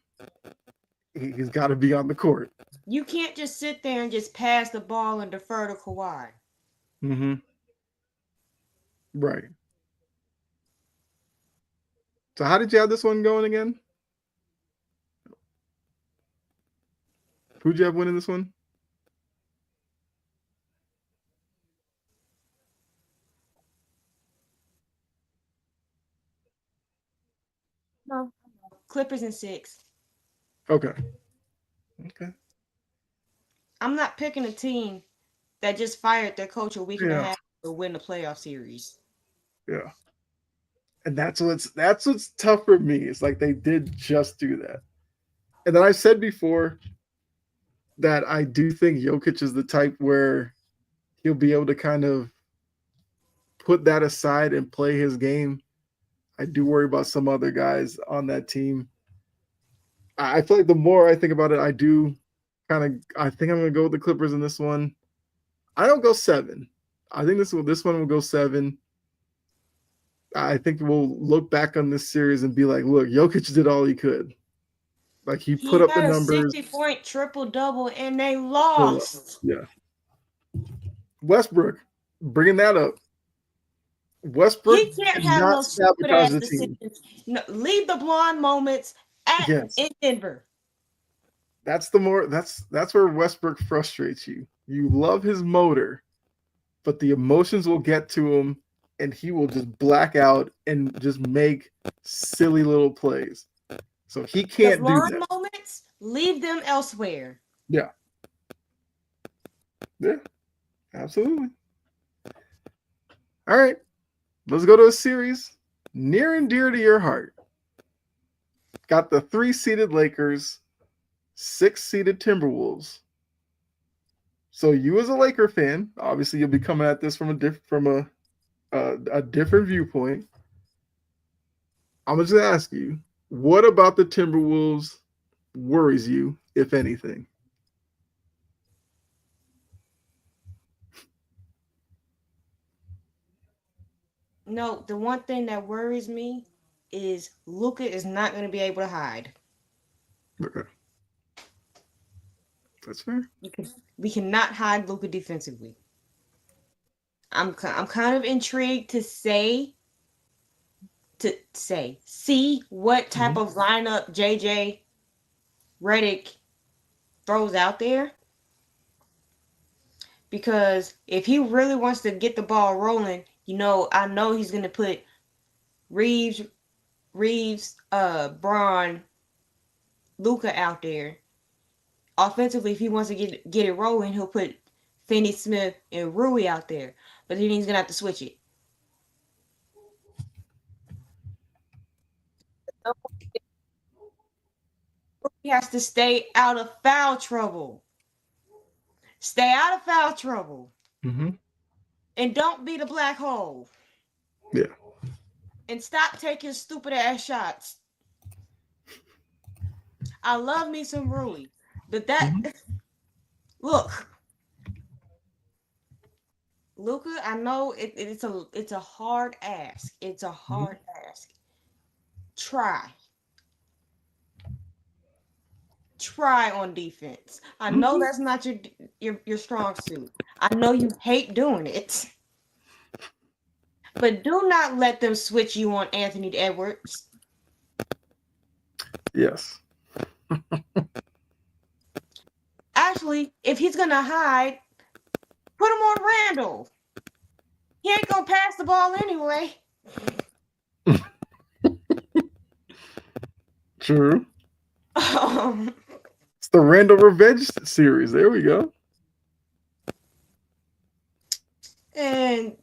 [SPEAKER 1] He's got to be on the court.
[SPEAKER 2] You can't just sit there and just pass the ball and defer to Kawhi.
[SPEAKER 1] Mm-hmm. Right. So how did you have this one going again? Who'd you have winning this one?
[SPEAKER 2] No. Clippers in 6.
[SPEAKER 1] Okay. Okay.
[SPEAKER 2] I'm not picking a team that just fired their coach a week and a half to win the playoff series.
[SPEAKER 1] Yeah. And that's what's tough for me. It's like they did just do that. And then I said before that I do think Jokic is the type where he'll be able to kind of put that aside and play his game. I do worry about some other guys on that team. I feel like the more I think about it, I think I'm gonna go with the Clippers in this one. I don't go 7. I think this one will go 7. I think we'll look back on this series and be like, look, Jokic did all he could. Like he put up the numbers.
[SPEAKER 2] 60-point triple-double and they lost.
[SPEAKER 1] Yeah. Westbrook, bringing that up. Westbrook
[SPEAKER 2] He can't have no stupid ass decisions. No, leave the blonde moments in Denver.
[SPEAKER 1] That's where Westbrook frustrates you. You love his motor, but the emotions will get to him and he will just black out and just make silly little plays. So he
[SPEAKER 2] The
[SPEAKER 1] can't do
[SPEAKER 2] blonde
[SPEAKER 1] that.
[SPEAKER 2] moments, leave them elsewhere.
[SPEAKER 1] Yeah. Yeah. Absolutely. All right. Let's go to a series near and dear to your heart. Got the 3-seeded Lakers, 6-seeded Timberwolves. So you as a Laker fan, obviously you'll be coming at this from a different viewpoint. I'm just gonna ask you, what about the Timberwolves worries you, if anything?
[SPEAKER 2] No, the one thing that worries me is Luka is not going to be able to hide.
[SPEAKER 1] Okay. That's fair.
[SPEAKER 2] We cannot hide Luka defensively. I'm kind of intrigued see what type of lineup JJ Redick throws out there, because if he really wants to get the ball rolling, I know he's gonna put Reeves, Braun, Luka out there. Offensively, if he wants to get it rolling, he'll put Finney Smith and Rui out there. But then he's gonna have to switch it. He has to stay out of foul trouble. Stay out of foul trouble.
[SPEAKER 1] Mm-hmm.
[SPEAKER 2] And don't be the black hole.
[SPEAKER 1] Yeah.
[SPEAKER 2] And stop taking stupid ass shots. I love me some Rui, but look, Luka, I know it's a hard ask. It's a hard ask. Try on defense. I know that's not your strong suit. I know you hate doing it. But do not let them switch you on Anthony Edwards.
[SPEAKER 1] Yes.
[SPEAKER 2] Actually, if he's gonna hide, put him on Randall. He ain't gonna pass the ball anyway.
[SPEAKER 1] True. It's the Randall Revenge series. There we go.
[SPEAKER 2] And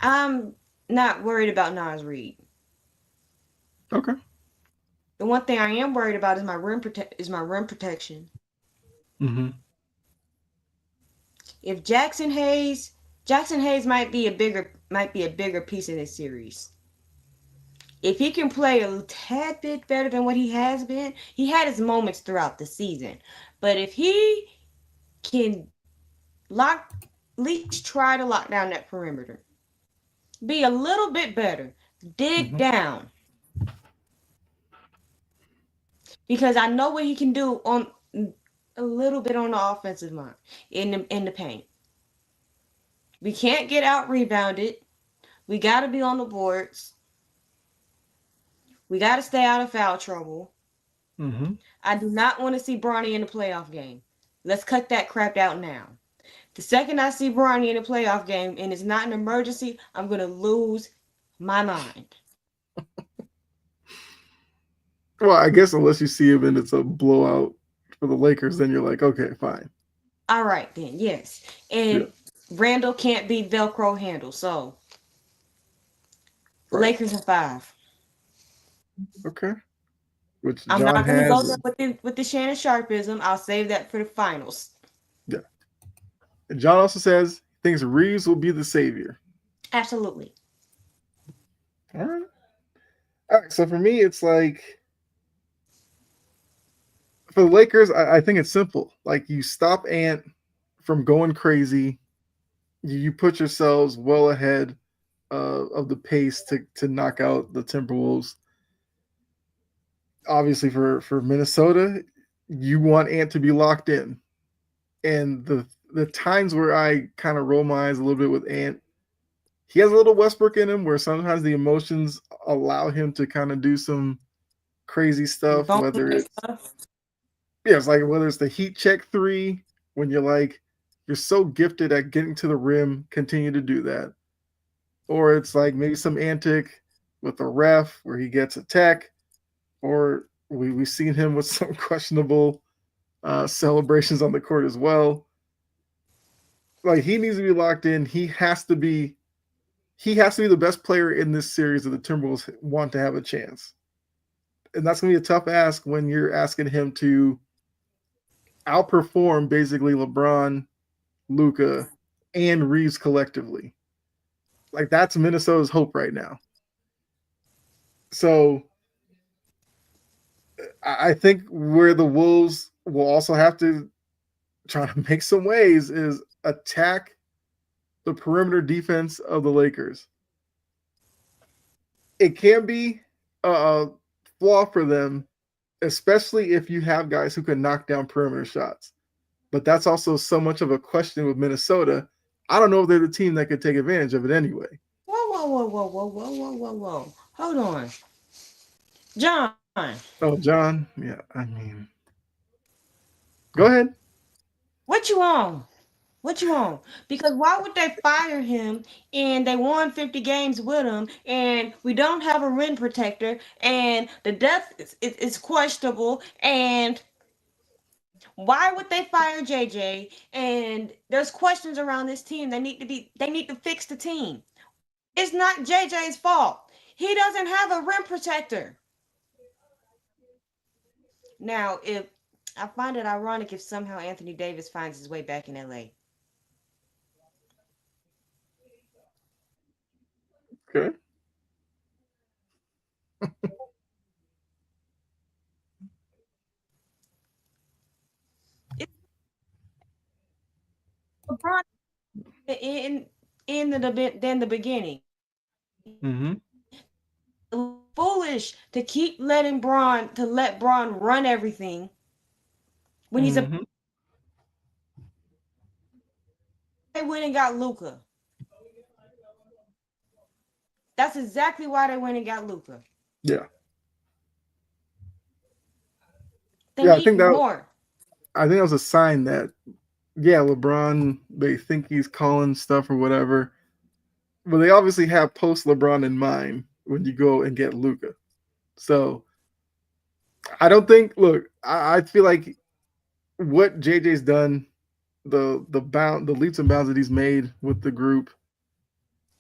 [SPEAKER 2] I'm not worried about Naz Reid.
[SPEAKER 1] Okay.
[SPEAKER 2] The one thing I am worried about is my rim protection.
[SPEAKER 1] Mm-hmm.
[SPEAKER 2] If Jackson Hayes might be a bigger piece in this series. If he can play a tad bit better than what he has been, he had his moments throughout the season. But if he can at least try to lock down that perimeter, be a little bit better, dig down. Because I know what he can do on a little bit on the offensive line in the paint. We can't get out rebounded. We got to be on the boards. We got to stay out of foul trouble.
[SPEAKER 1] Mm-hmm.
[SPEAKER 2] I do not want to see Bronny in the playoff game. Let's cut that crap out now. The second I see Bronny in a playoff game and it's not an emergency, I'm going to lose my mind.
[SPEAKER 1] Well, I guess unless you see him and it's a blowout for the Lakers, then you're like, okay, fine.
[SPEAKER 2] All right, then, yes. And Randall can't be Velcro handle, so Lakers in 5.
[SPEAKER 1] Okay. Which
[SPEAKER 2] I'm
[SPEAKER 1] John
[SPEAKER 2] not going to
[SPEAKER 1] has.
[SPEAKER 2] go there with the Shannon Sharpism. I'll save that for the finals.
[SPEAKER 1] Yeah. And John also says he thinks Reeves will be the savior.
[SPEAKER 2] Absolutely.
[SPEAKER 1] All right. So for me, it's like, for the Lakers, I think it's simple. Like, you stop Ant from going crazy. You put yourselves well ahead of the pace to knock out the Timberwolves. Obviously, for Minnesota, you want Ant to be locked in. And the times where I kind of roll my eyes a little bit with Ant, he has a little Westbrook in him where sometimes the emotions allow him to kind of do some crazy stuff, whether it's the heat check 3, when you're so gifted at getting to the rim, continue to do that. or it's like maybe some antic with a ref where he gets a tech, or we've seen him with some questionable celebrations on the court as well. Like he needs to be locked in. He has to be the best player in this series if the Timberwolves want to have a chance. And that's gonna be a tough ask when you're asking him to outperform basically LeBron, Luca, and Reeves collectively. Like that's Minnesota's hope right now. So I think where the Wolves will also have to try to make some ways is attack the perimeter defense of the Lakers. It can be a flaw for them, especially if you have guys who can knock down perimeter shots. But that's also so much of a question with Minnesota. I don't know if they're the team that could take advantage of it anyway.
[SPEAKER 2] Whoa, whoa, whoa, whoa, whoa, whoa, whoa, whoa, whoa. Hold on. John,
[SPEAKER 1] Oh, John, yeah, I mean, go ahead.
[SPEAKER 2] what you on? What you on? Because why would they fire him and they won 50 games with him and we don't have a rim protector and the depth is questionable and why would they fire JJ? And there's questions around this team. They need to fix the team. It's not JJ's fault. He doesn't have a rim protector. Now, if I find it ironic if somehow Anthony Davis finds his way back in LA.
[SPEAKER 1] Okay.
[SPEAKER 2] It's LeBron in than the beginning.
[SPEAKER 1] Mm-hmm.
[SPEAKER 2] Foolish to keep letting Braun to let Braun run everything when he's a
[SPEAKER 1] Mm-hmm.
[SPEAKER 2] they went and got Luca. That's exactly why they went and got Luca.
[SPEAKER 1] Yeah.
[SPEAKER 2] They
[SPEAKER 1] Yeah, I
[SPEAKER 2] need
[SPEAKER 1] think that
[SPEAKER 2] more.
[SPEAKER 1] I think that was a sign that yeah, LeBron, they think he's calling stuff or whatever. But they obviously have post LeBron in mind when you go and get Luca. So I don't think I feel like what JJ's done, the leaps and bounds that he's made with the group,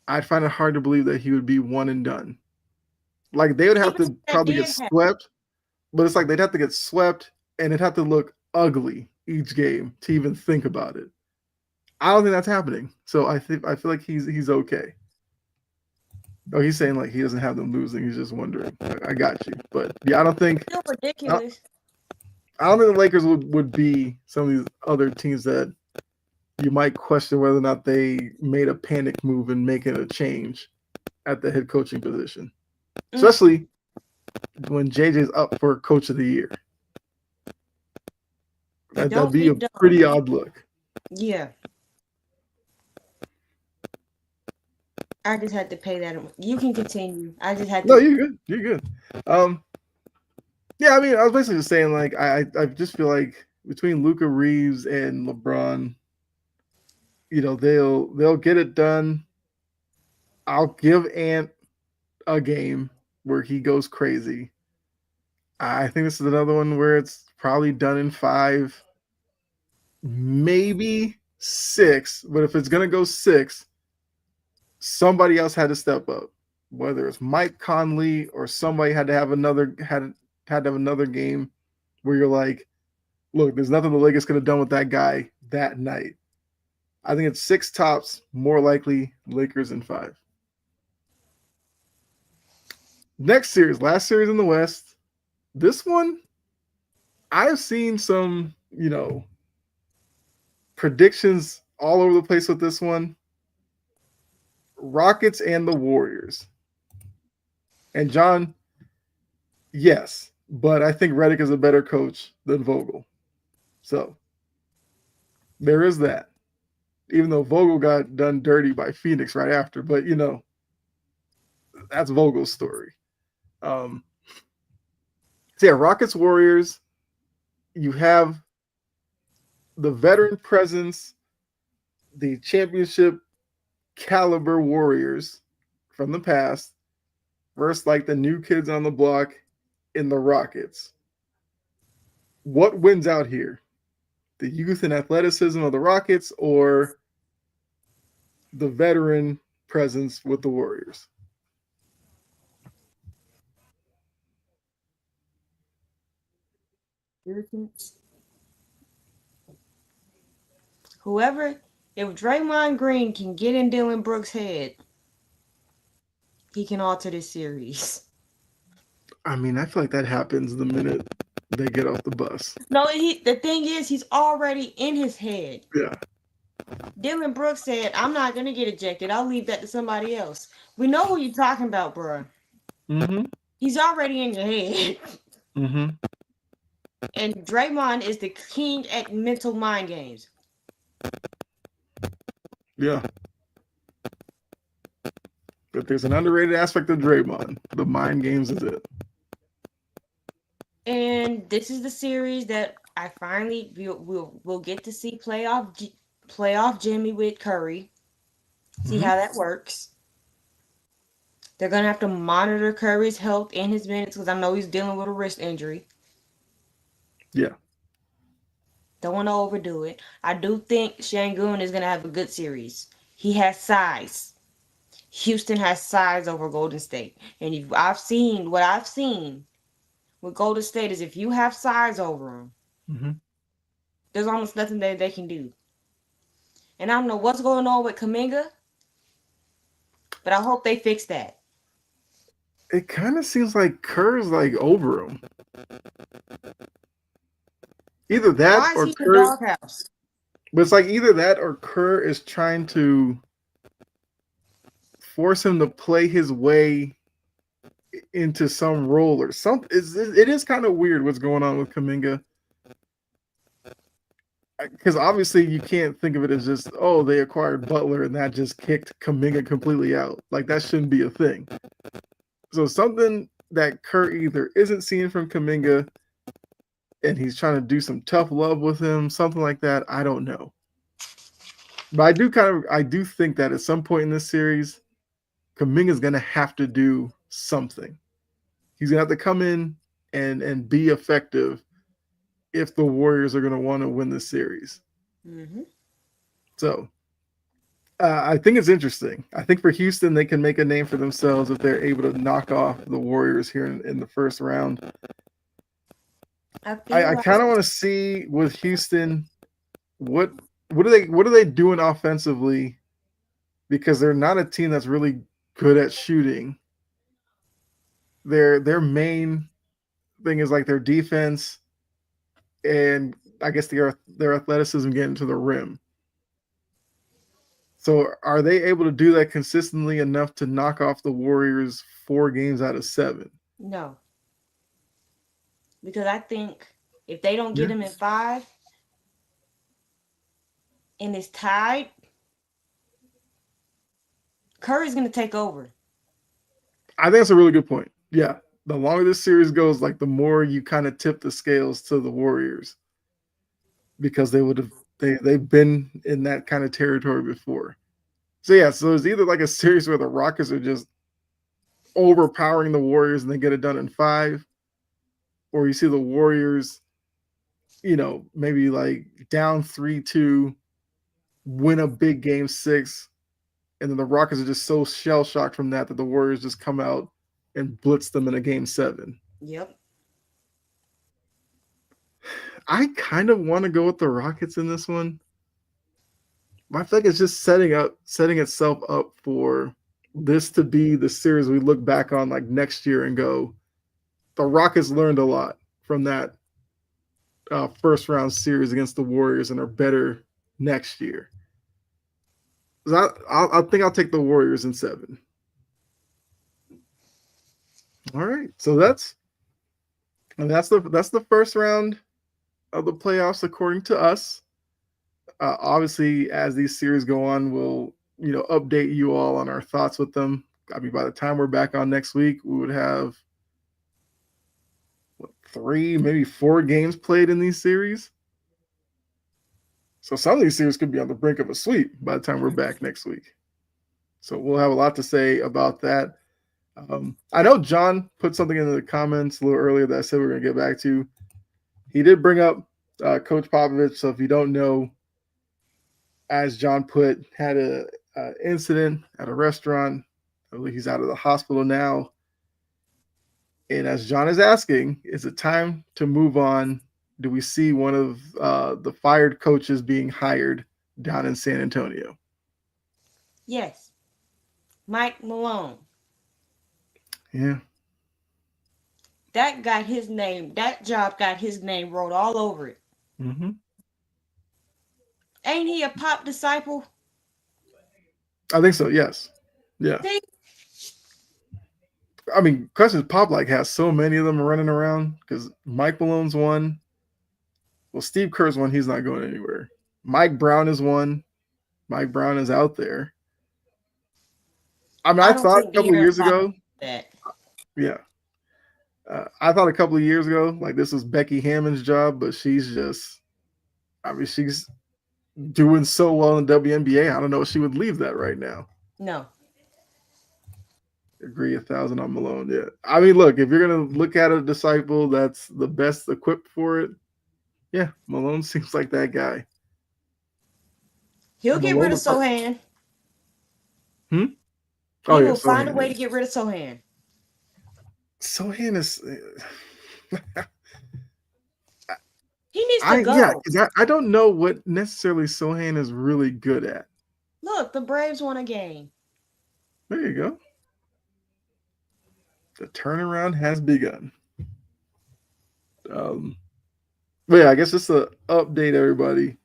[SPEAKER 1] I'd find it hard to believe that he would be one and done. Like they would have
[SPEAKER 2] Even if
[SPEAKER 1] to
[SPEAKER 2] that
[SPEAKER 1] probably get
[SPEAKER 2] did happen,
[SPEAKER 1] swept, but it's like they'd have to get swept and it'd have to look ugly each game to even think about it. I don't think that's happening. So I feel like he's okay. Oh, he's saying like he doesn't have them losing. He's just wondering. I got you, but yeah,
[SPEAKER 2] still
[SPEAKER 1] I,
[SPEAKER 2] ridiculous.
[SPEAKER 1] I don't think the Lakers would be some of these other teams that you might question whether or not they made a panic move and making a change at the head coaching position,
[SPEAKER 2] Mm,
[SPEAKER 1] especially when JJ's up for Coach of the Year. That'd
[SPEAKER 2] don't
[SPEAKER 1] be
[SPEAKER 2] be
[SPEAKER 1] a
[SPEAKER 2] dumb.
[SPEAKER 1] pretty odd look.
[SPEAKER 2] Yeah, I just had to pay that. You can continue. I just had
[SPEAKER 1] No,
[SPEAKER 2] to.
[SPEAKER 1] you're good. You're good. Um, yeah, I mean, I was basically just saying like I just feel like between Luca Reeves and LeBron, they'll get it done. I'll give Ant a game where he goes crazy. I think this is another one where it's probably done in 5, maybe 6. But if it's gonna go 6, somebody else had to step up. Whether it's Mike Conley or somebody had to have another game where you're like, look, there's nothing the Lakers could have done with that guy that night. I think it's 6 tops, more likely Lakers in 5. Next series, last series in the West. This one, I've seen some, predictions all over the place with this one. Rockets and the Warriors. And John, yes, but I think Redick is a better coach than Vogel. So there is that. Even though Vogel got done dirty by Phoenix right after, but that's Vogel's story. Um, so yeah, Rockets Warriors. You have the veteran presence, the championship caliber Warriors from the past versus like the new kids on the block in the Rockets. What wins out here? The youth and athleticism of the Rockets or the veteran presence with the Warriors?
[SPEAKER 2] Whoever, if Draymond Green can get in Dylan Brooks' head, he can alter this series.
[SPEAKER 1] I mean, I feel like that happens the minute they get off the bus.
[SPEAKER 2] No, the thing is, he's already in his head.
[SPEAKER 1] Yeah.
[SPEAKER 2] Dylan Brooks said, I'm not going to get ejected. I'll leave that to somebody else. We know who you're talking about, bro.
[SPEAKER 1] Mm-hmm.
[SPEAKER 2] He's already in your head.
[SPEAKER 1] Mm-hmm.
[SPEAKER 2] And Draymond is the king at mental mind games.
[SPEAKER 1] Yeah. But there's an underrated aspect of Draymond. The mind games is it.
[SPEAKER 2] And this is the series that I finally will get to see playoff Jimmy with Curry. See how that works. They're gonna have to monitor Curry's health and his minutes because I know he's dealing with a wrist injury.
[SPEAKER 1] Yeah.
[SPEAKER 2] Don't want to overdo it. I do think Şengün is gonna have a good series. He has size. Houston has size over Golden State, and if I've seen with Golden State is if you have size over them, there's almost nothing that they can do. And I don't know what's going on with Kuminga, but I hope they fix that.
[SPEAKER 1] It kind of seems like Kerr's like over him. Either that or Kerr. But it's like either that or Kerr is trying to force him to play his way into some role or something. It is kind of weird what's going on with Kuminga. Because obviously you can't think of it as just, oh, they acquired Butler and that just kicked Kuminga completely out. Like that shouldn't be a thing. So something that Kerr either isn't seeing from Kuminga and he's trying to do some tough love with him, something like that. I don't know. But I do think that at some point in this series, Kuminga's going to have to do something. He's going to have to come in and be effective if the Warriors are going to want to win this series.
[SPEAKER 2] Mm-hmm.
[SPEAKER 1] So I think it's interesting. I think for Houston, they can make a name for themselves if they're able to knock off the Warriors here in the first round. I kind of want to see with Houston what are they doing offensively, because they're not a team that's really good at shooting. Their main thing is like their defense and I guess their athleticism getting to the rim. So are they able to do that consistently enough to knock off the Warriors 4 games out of 7?
[SPEAKER 2] No. Because I think if they don't get him in 5 and it's tied, Curry's going to take over.
[SPEAKER 1] I think that's a really good point. Yeah. The longer this series goes, like the more you kind of tip the scales to the Warriors, because they've been in that kind of territory before. So yeah, so it's either like a series where the Rockets are just overpowering the Warriors and they get it done in 5, or you see the Warriors, maybe like down 3-2, win a big game 6, and then the Rockets are just so shell shocked from that the Warriors just come out and blitz them in a game 7.
[SPEAKER 2] Yep.
[SPEAKER 1] I kind of want to go with the Rockets in this one. I feel like it's just setting itself up for this to be the series we look back on like next year and go, the Rockets learned a lot from that first round series against the Warriors and are better next year. I think I'll take the Warriors in 7. All right, so that's the first round of the playoffs according to us. Obviously, as these series go on, we'll update you all on our thoughts with them. I mean, by the time we're back on next week, we would have 3, maybe 4 games played in these series. So some of these series could be on the brink of a sweep by the time we're back next week. So we'll have a lot to say about that. I know John put something in the comments a little earlier that I said we are going to get back to. He did bring up Coach Popovich. So if you don't know, as John put, had a incident at a restaurant. I believe he's out of the hospital now. And as John is asking, is it time to move on? Do we see one of the fired coaches being hired down in San Antonio?
[SPEAKER 2] Yes. Mike Malone.
[SPEAKER 1] Yeah.
[SPEAKER 2] That got his name. That job got his name wrote all over it.
[SPEAKER 1] Mm-hmm.
[SPEAKER 2] Ain't he a pop disciple?
[SPEAKER 1] I think so. Yes. Yeah.
[SPEAKER 2] See?
[SPEAKER 1] I mean, questions Pop like has so many of them running around because Mike Malone's one. Well, Steve Kerr's one. He's not going anywhere. Mike Brown is one. Mike Brown is out there. I mean, I thought a couple of years ago.
[SPEAKER 2] That.
[SPEAKER 1] Yeah. I thought a couple of years ago, like this was Becky Hammond's job, but she's just, I mean, she's doing so well in the WNBA. I don't know if she would leave that right now.
[SPEAKER 2] No.
[SPEAKER 1] Agree 1,000 on Malone. Yeah. I mean, look, if you're going to look at a disciple that's the best equipped for it, yeah, Malone seems like that guy.
[SPEAKER 2] He'll get rid of Sohan.
[SPEAKER 1] Oh,
[SPEAKER 2] he will find a way to get rid of Sohan.
[SPEAKER 1] Sohan is.
[SPEAKER 2] He needs to go.
[SPEAKER 1] Yeah, I don't know what necessarily Sohan is really good at.
[SPEAKER 2] Look, the Braves won a game.
[SPEAKER 1] There you go. The turnaround has begun. But yeah, I guess just to update everybody.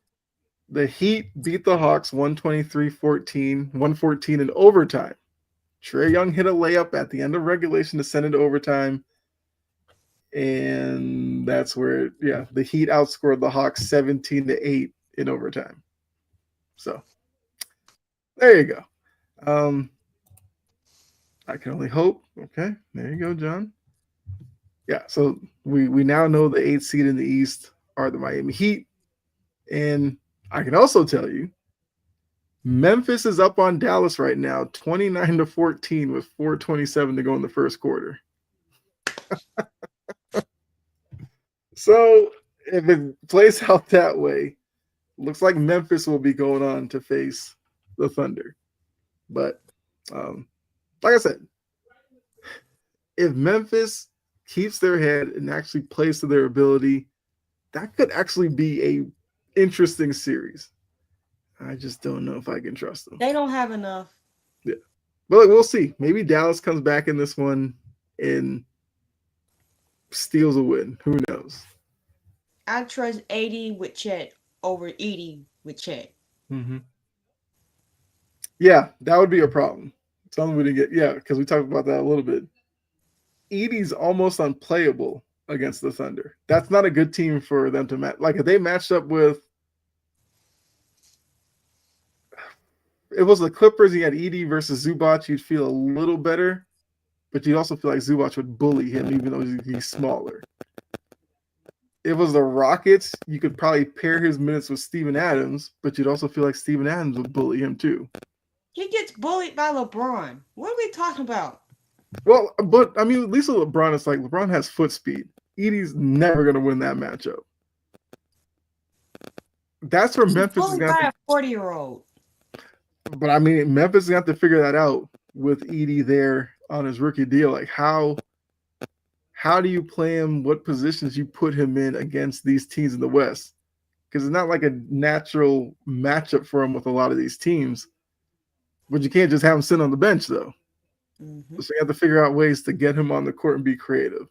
[SPEAKER 1] The Heat beat the Hawks 123-14, 114 in overtime. Trae Young hit a layup at the end of regulation to send it to overtime. And that's where, the Heat outscored the Hawks 17-8 in overtime. So there you go. I can only hope. Okay, there you go, John. Yeah, so we now know the 8th seed in the East are the Miami Heat. And I can also tell you, Memphis is up on Dallas right now, 29-14 with 4:27 to go in the first quarter. So if it plays out that way, looks like Memphis will be going on to face the Thunder. But like I said, if Memphis keeps their head and actually plays to their ability, that could actually be a interesting series. I just don't know if I can trust them.
[SPEAKER 2] They don't have enough.
[SPEAKER 1] Yeah. But we'll see. Maybe Dallas comes back in this one and steals a win. Who knows?
[SPEAKER 2] I trust AD with Chet over Edie with Chet.
[SPEAKER 1] Mm-hmm. Yeah, that would be a problem. Something we didn't get. Yeah, because we talked about that a little bit. Edie's almost unplayable against the Thunder. That's not a good team for them to match. Like if they matched up with, it was the Clippers, you had Edie versus Zubac, you'd feel a little better, but you'd also feel like Zubac would bully him even though he's smaller. It was the Rockets, you could probably pair his minutes with Steven Adams, but you'd also feel like Steven Adams would bully him too.
[SPEAKER 2] He gets bullied by LeBron. What are we talking about?
[SPEAKER 1] Well, but I mean, at least with LeBron, it's like LeBron has foot speed. Edie's never going to win that matchup. That's where Memphis is going to have
[SPEAKER 2] a 40-year-old.
[SPEAKER 1] But I mean, Memphis is going to have to figure that out with Edie there on his rookie deal. Like how do you play him? What positions you put him in against these teams in the West? Because it's not like a natural matchup for him with a lot of these teams. But you can't just have him sit on the bench, though. Mm-hmm. So you have to figure out ways to get him on the court and be creative.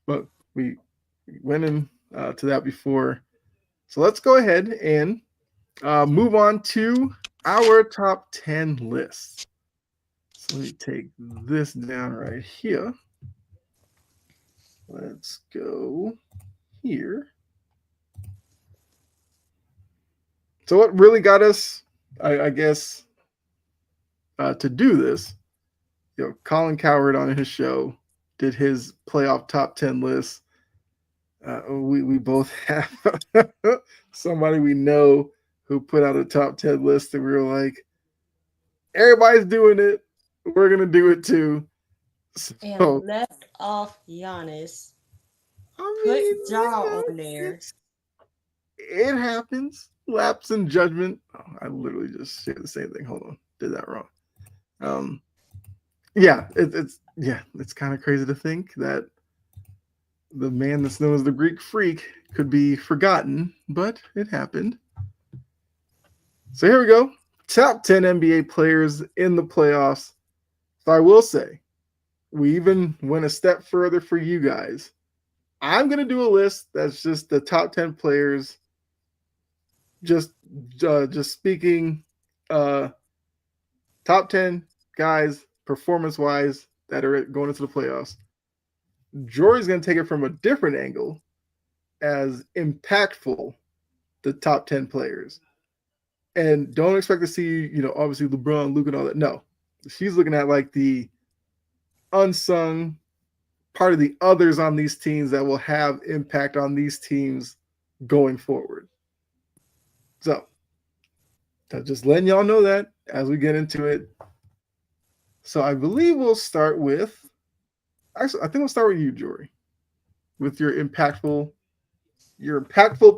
[SPEAKER 1] But we went into that before. So let's go ahead and move on to our top 10 list. So let me take this down right here. Let's go here. So what really got us, I guess, to do this, Colin Cowherd on his show did his playoff top 10 list. We both have somebody we know who put out a top 10 list, and we were like, Everybody's doing it. We're gonna do it too. So
[SPEAKER 2] And left off Giannis.
[SPEAKER 1] I
[SPEAKER 2] Put
[SPEAKER 1] mean,
[SPEAKER 2] Ja on there.
[SPEAKER 1] it happens. Lapse in judgment. Oh, I literally just shared the same thing. Hold on, did that wrong. Um, yeah, it's kind of crazy to think that the man that's known as the Greek Freak could be forgotten, but it happened. So here we go. Top 10 NBA players in the playoffs. So I will say, we even went a step further for you guys. I'm going to do a list that's just the top 10 players, just speaking uh, top 10 guys performance wise that are going into the playoffs. Jory's going to take it from a different angle as impactful the top 10 players. And don't expect to see, obviously LeBron, Luke, and all that. No, she's looking at like the unsung part of the others on these teams that will have impact on these teams going forward. So, just letting y'all know that as we get into it. So, I believe we'll start with, actually, I think we'll start with you, Jory, with your impactful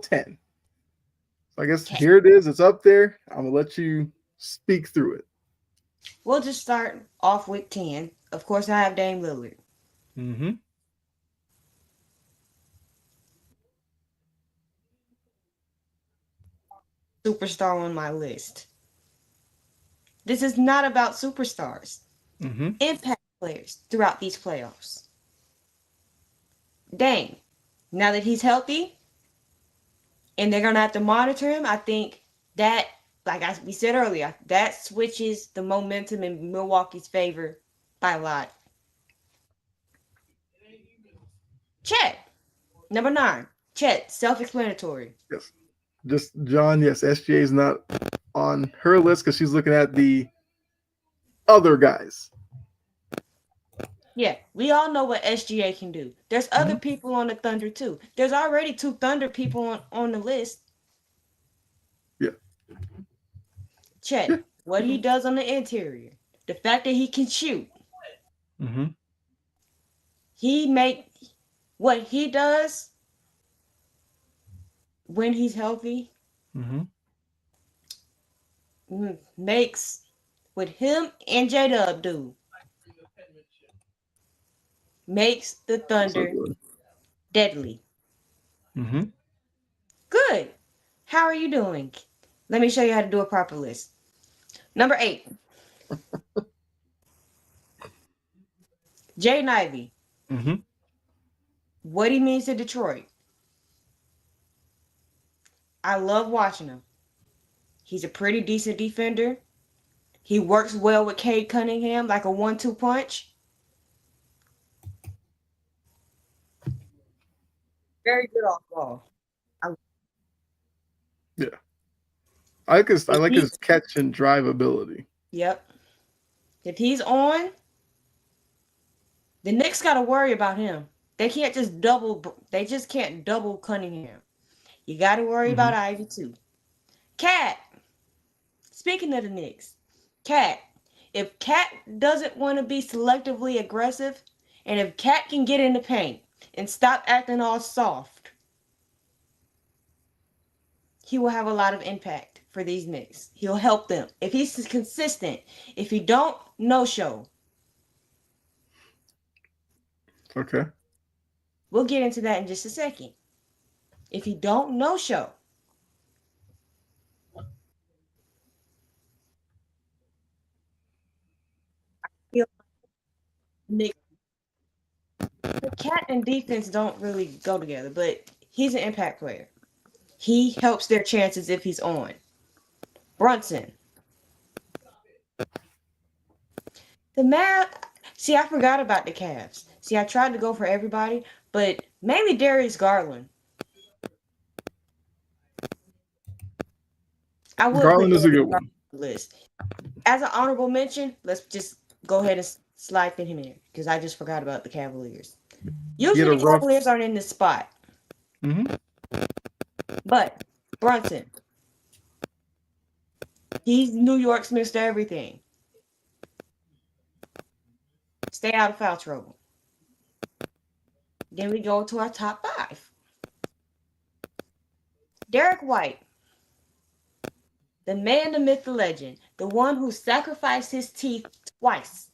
[SPEAKER 1] 10. So I guess
[SPEAKER 2] Okay.
[SPEAKER 1] here it is. It's up there. I'm going to let you speak through it.
[SPEAKER 2] We'll just start off with 10. Of course, I have Dame Lillard.
[SPEAKER 1] Mm-hmm.
[SPEAKER 2] Superstar on my list. This is not about superstars.
[SPEAKER 1] Mm-hmm.
[SPEAKER 2] Impact players throughout these playoffs. Dame, now that he's healthy and they're going to have to monitor him, I think that, like we said earlier, that switches the momentum in Milwaukee's favor by a lot. Chet, number 9. Chet, self-explanatory.
[SPEAKER 1] Yes. Just John, yes, SGA is not on her list because she's looking at the other guys.
[SPEAKER 2] Yeah, we all know what SGA can do. There's other people on the Thunder too. There's already 2 Thunder people on the list.
[SPEAKER 1] Yeah.
[SPEAKER 2] Chet, what he does on the interior, the fact that he can shoot.
[SPEAKER 1] Mm-hmm.
[SPEAKER 2] He make what he does when he's healthy.
[SPEAKER 1] Mm-hmm.
[SPEAKER 2] Makes what him and J-Dub do. Makes the Thunder deadly.
[SPEAKER 1] Mm-hmm.
[SPEAKER 2] Good. How are you doing? Let me show you how to do a proper list. Number 8. Jaden Ivey.
[SPEAKER 1] Mm-hmm.
[SPEAKER 2] What he means to Detroit. I love watching him. He's a pretty decent defender. He works well with Cade Cunningham like a 1-2 punch. Very good off ball.
[SPEAKER 1] Yeah. I like his catch and drive ability.
[SPEAKER 2] Yep. If he's on, the Knicks got to worry about him. They just can't double Cunningham. You got to worry about Ivy too. Cat. Speaking of the Knicks, Cat. If Cat doesn't want to be selectively aggressive, and if Cat can get in the paint and stop acting all soft, he will have a lot of impact for these Knicks. He'll help them. If he's consistent, if he don't, no show.
[SPEAKER 1] Okay.
[SPEAKER 2] We'll get into that in just a second. If he don't, no show. Nick, Cat and defense don't really go together, but he's an impact player. He helps their chances if he's on. Brunson. The Mavs. See, I forgot about the Cavs. See, I tried to go for everybody, but mainly Darius Garland. I would
[SPEAKER 1] Garland
[SPEAKER 2] put
[SPEAKER 1] is a good one.
[SPEAKER 2] List. As an honorable mention, let's just go ahead and slide him in because I just forgot about the Cavaliers. Usually the Cavaliers aren't in this spot.
[SPEAKER 1] Mm-hmm.
[SPEAKER 2] But Brunson, he's New York's Mr. Everything. Stay out of foul trouble. Then we go to our top 5. Derek White, the man, the myth, the legend, the one who sacrificed his teeth twice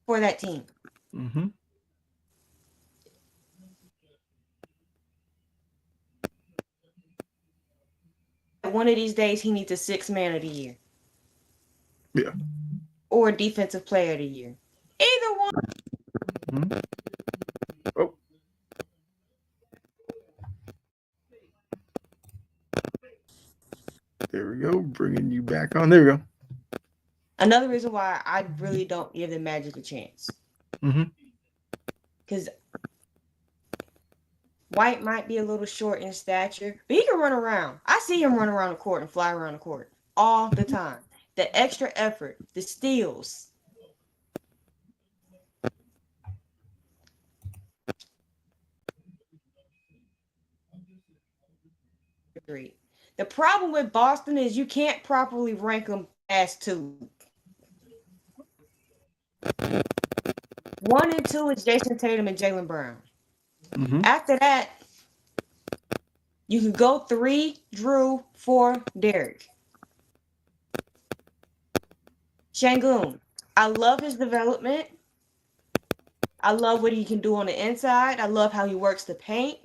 [SPEAKER 2] for that team.
[SPEAKER 1] Mm-hmm.
[SPEAKER 2] One of these days, he needs a 6-man of the year.
[SPEAKER 1] Yeah.
[SPEAKER 2] Or a defensive player of the year. Either one.
[SPEAKER 1] Mm-hmm. Oh. There we go. Bringing you back on. There we go.
[SPEAKER 2] Another reason why I really don't give the Magic a chance.
[SPEAKER 1] Mm-hmm.
[SPEAKER 2] Because White might be a little short in stature, but he can run around. I see him run around the court and fly around the court all the time. The extra effort, the steals. The problem with Boston is you can't properly rank them as 2. 1 and 2 is Jason Tatum and Jaylen Brown.
[SPEAKER 1] Mm-hmm.
[SPEAKER 2] After that, you can go 3, Drew, 4, Derek. Şengün, I love his development. I love what he can do on the inside. I love how he works the paint.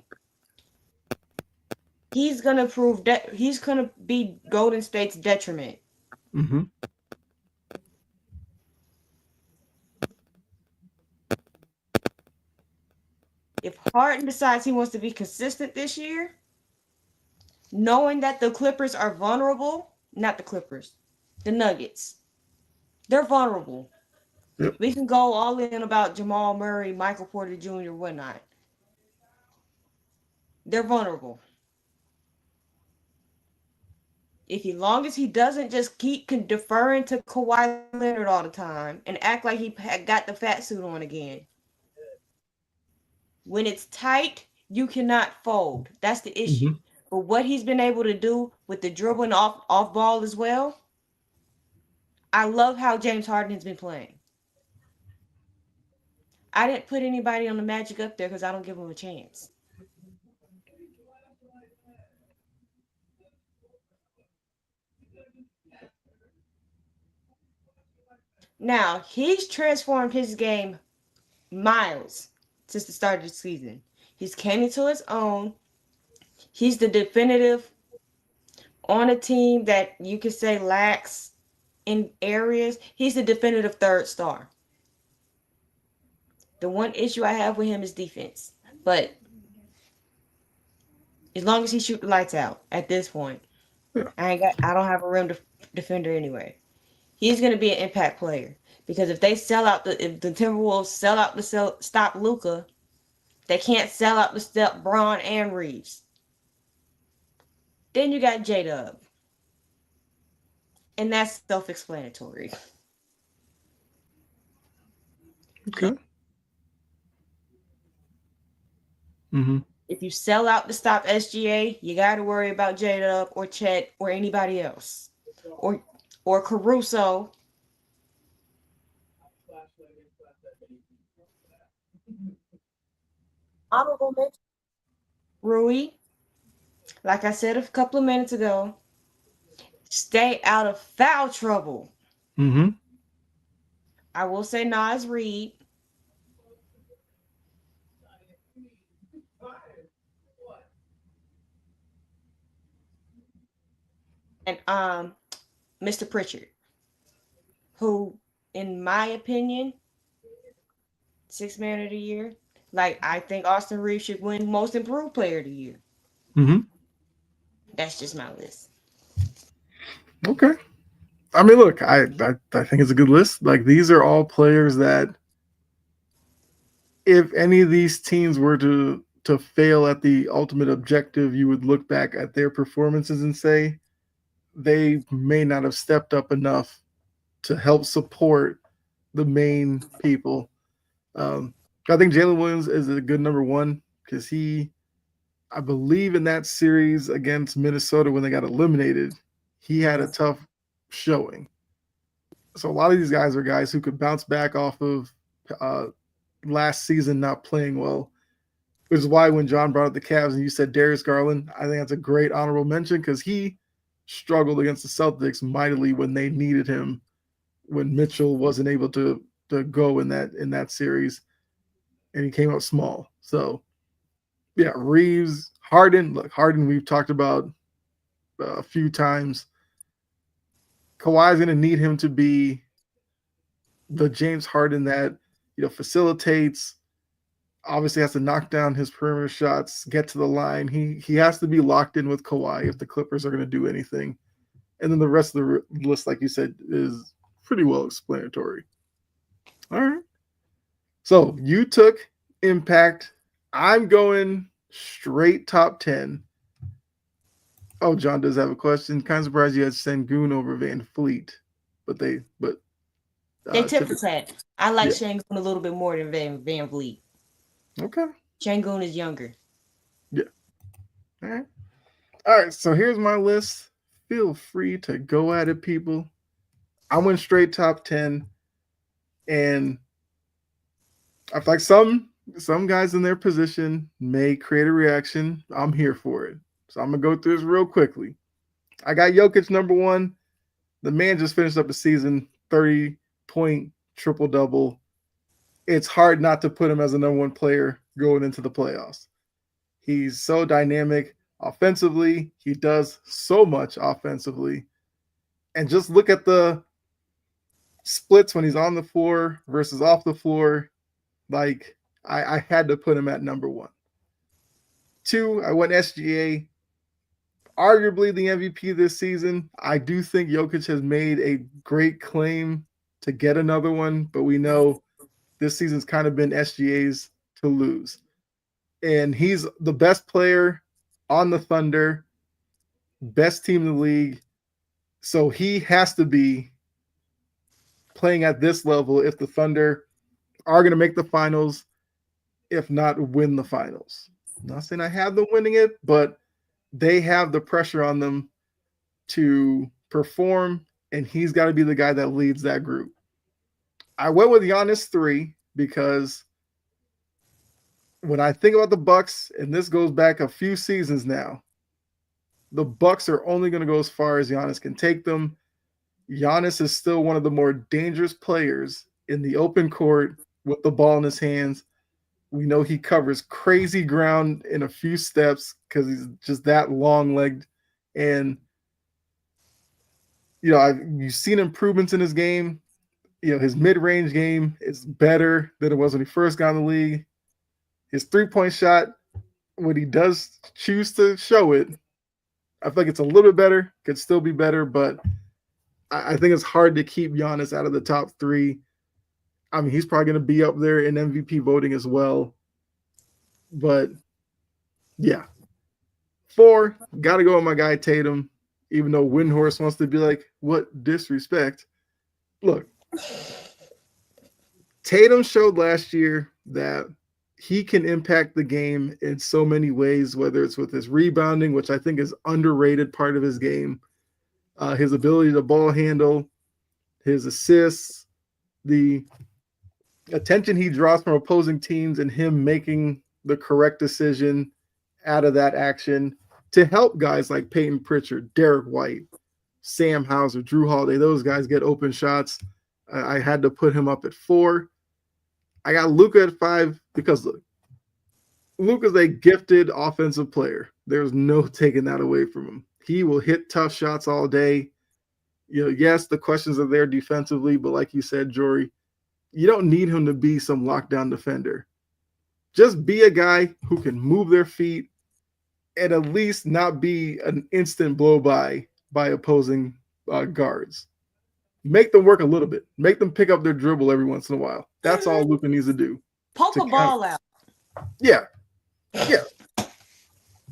[SPEAKER 2] He's gonna prove that he's gonna be Golden State's detriment.
[SPEAKER 1] Mm-hmm.
[SPEAKER 2] If Harden decides he wants to be consistent this year, knowing that the Clippers are vulnerable, not the Clippers, the Nuggets, they're vulnerable.
[SPEAKER 1] Yep.
[SPEAKER 2] We can go all in about Jamal Murray, Michael Porter Jr., whatnot. They're vulnerable. As long as he doesn't just keep deferring to Kawhi Leonard all the time and act like he got the fat suit on again. When it's tight, you cannot fold. That's the issue.
[SPEAKER 1] Mm-hmm.
[SPEAKER 2] But what he's been able to do with the dribbling off ball as well, I love how James Harden has been playing. I didn't put anybody on the Magic up there because I don't give them a chance. Now, he's transformed his game miles since the start of the season. He's came into his own. He's the definitive on a team that you could say lacks in areas. He's the definitive third star. The one issue I have with him is defense. But as long as he shoots the lights out at this point,
[SPEAKER 1] Yeah.
[SPEAKER 2] I don't have a rim defender anyway. He's going to be an impact player because if the Timberwolves sell out to stop Luka, they can't sell out to stop Braun and Reeves. Then you got J-Dub. And that's self-explanatory.
[SPEAKER 1] Okay. Mm-hmm.
[SPEAKER 2] If you sell out to stop SGA, you got to worry about J-Dub or Chet or anybody else. Or Caruso. Honorable mention. Rui. Like I said a couple of minutes ago, stay out of foul trouble.
[SPEAKER 1] Mm-hmm.
[SPEAKER 2] I will say Naz Reid. And Mr. Pritchard, who, in my opinion, 6-man of the year. Like, I think Austin Reeves should win Most Improved Player of the Year.
[SPEAKER 1] Mm-hmm.
[SPEAKER 2] That's just my list.
[SPEAKER 1] Okay. I mean, look, I think it's a good list. Like, these are all players that, if any of these teams were to fail at the ultimate objective, you would look back at their performances and say they may not have stepped up enough to help support the main people. I think Jalen Williams is a good number 1 because I believe in that series against Minnesota when they got eliminated, he had a tough showing. So a lot of these guys are guys who could bounce back off of last season not playing well, which is why when John brought up the Cavs and you said Darius Garland, I think that's a great honorable mention because he struggled against the Celtics mightily when they needed him, when Mitchell wasn't able to go in that series, and he came up small. So yeah, Reeves, Harden. Look, Harden, we've talked about a few times. Kawhi's going to need him to be the James Harden that facilitates. Obviously, has to knock down his perimeter shots, get to the line. He has to be locked in with Kawhi if the Clippers are going to do anything. And then the rest of the list, like you said, is pretty well explanatory. All right. So you took impact. I'm going straight top 10. Oh, John does have a question. Kind of surprised you had Sengun over Van Fleet, but
[SPEAKER 2] they tip his hat. I like Sengun a little bit more than Van Vliet.
[SPEAKER 1] Okay.
[SPEAKER 2] Sengun is younger.
[SPEAKER 1] Yeah. All right. All right. So here's my list. Feel free to go at it, people. I went straight top 10, and I feel like some guys in their position may create a reaction. I'm here for it. So I'm going to go through this real quickly. I got Jokic number 1. The man just finished up the season, 30-point triple-double. It's hard not to put him as a number 1 player going into the playoffs. He's so dynamic offensively. He does so much offensively. And just look at the splits when he's on the floor versus off the floor. Like, I had to put him at number 1. 2, I went SGA. Arguably the MVP this season. I do think Jokic has made a great claim to get another one, but we know this season's kind of been SGA's to lose. And he's the best player on the Thunder, best team in the league. So he has to be playing at this level if the Thunder are going to make the finals, if not win the finals. I'm not saying I have them winning it, but they have the pressure on them to perform, and he's got to be the guy that leads that group. I went with Giannis 3 because when I think about the Bucks, and this goes back a few seasons now, the Bucks are only going to go as far as Giannis can take them. Giannis is still one of the more dangerous players in the open court with the ball in his hands. We know he covers crazy ground in a few steps because he's just that long-legged. And, you've seen improvements in his game. His mid-range game is better than it was when he first got in the league. His three-point shot, when he does choose to show it, I feel like it's a little bit better. Could still be better, but I think it's hard to keep Giannis out of the top 3. I mean, he's probably going to be up there in MVP voting as well. But, yeah. 4, got to go with my guy Tatum, even though Windhorse wants to be like, what disrespect. Look, Tatum showed last year that he can impact the game in so many ways, whether it's with his rebounding, which I think is underrated part of his game, his ability to ball handle, his assists, the attention he draws from opposing teams, and him making the correct decision out of that action to help guys like Peyton Pritchard, Derek White, Sam Hauser, Drew Holiday. Those guys get open shots. I had to put him up at 4. I got Luka at 5 because look, Luka's a gifted offensive player. There's no taking that away from him. He will hit tough shots all day. Yes, the questions are there defensively, but like you said, Jory, you don't need him to be some lockdown defender. Just be a guy who can move their feet and at least not be an instant blow by opposing guards. Make them work a little bit. Make them pick up their dribble every once in a while. That's all Luka needs to do.
[SPEAKER 2] Poke a ball out.
[SPEAKER 1] Yeah.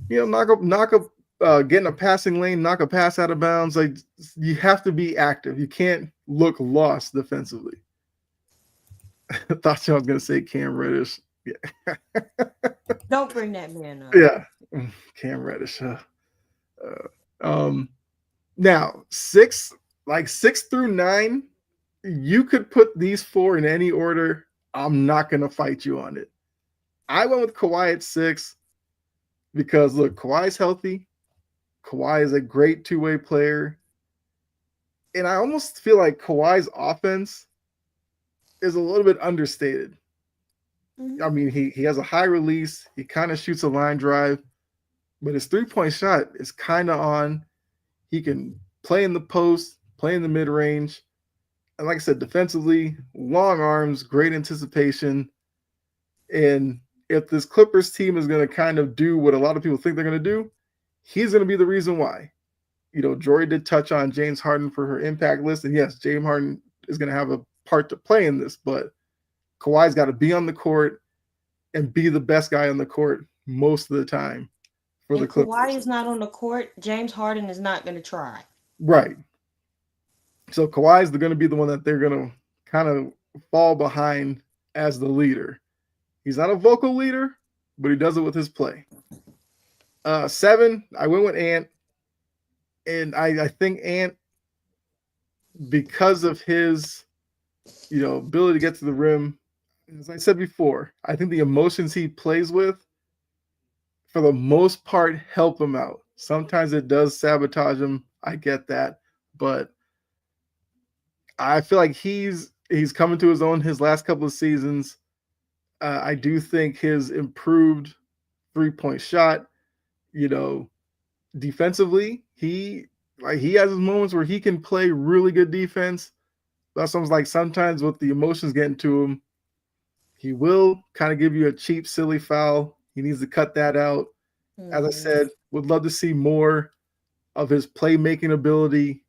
[SPEAKER 1] Knock up, get in a passing lane, knock a pass out of bounds. Like, you have to be active. You can't look lost defensively. I thought you was going to say Cam Reddish. Yeah.
[SPEAKER 2] Don't bring that man up.
[SPEAKER 1] Yeah. Cam Reddish. Now, 6 through 9 You could put these four in any order. I'm not going to fight you on it. I went with Kawhi at 6 because, look, Kawhi's healthy. Kawhi is a great two-way player. And I almost feel like Kawhi's offense is a little bit understated.
[SPEAKER 2] Mhm.
[SPEAKER 1] I mean, he has a high release. He kind of shoots a line drive, but his three-point shot is kind of on. He can play in the post, play in the mid-range. And like I said, defensively, long arms, great anticipation. And if this Clippers team is going to kind of do what a lot of people think they're going to do, he's going to be the reason why. You know, Jory did touch on James Harden for her impact list. And yes, James Harden is going to have a part to play in this, but Kawhi's got to be on the court and be the best guy on the court most of the time for the
[SPEAKER 2] If Kawhi
[SPEAKER 1] Clippers.
[SPEAKER 2] is not on the court, James Harden is not going to try.
[SPEAKER 1] Right. So Kawhi's going to be the one that they're going to kind of fall behind as the leader. He's not a vocal leader, but he does it with his play. 7, I went with Ant. And I think Ant, because of his, ability to get to the rim, as I said before, I think the emotions he plays with, for the most part, help him out. Sometimes it does sabotage him. I get that. But I feel like he's coming to his own his last couple of seasons. I do think his improved three-point shot, defensively, he has his moments where he can play really good defense. That's almost like sometimes with the emotions getting to him, he will kind of give you a cheap, silly foul. He needs to cut that out.
[SPEAKER 2] Mm-hmm.
[SPEAKER 1] As I said, would love to see more of his playmaking ability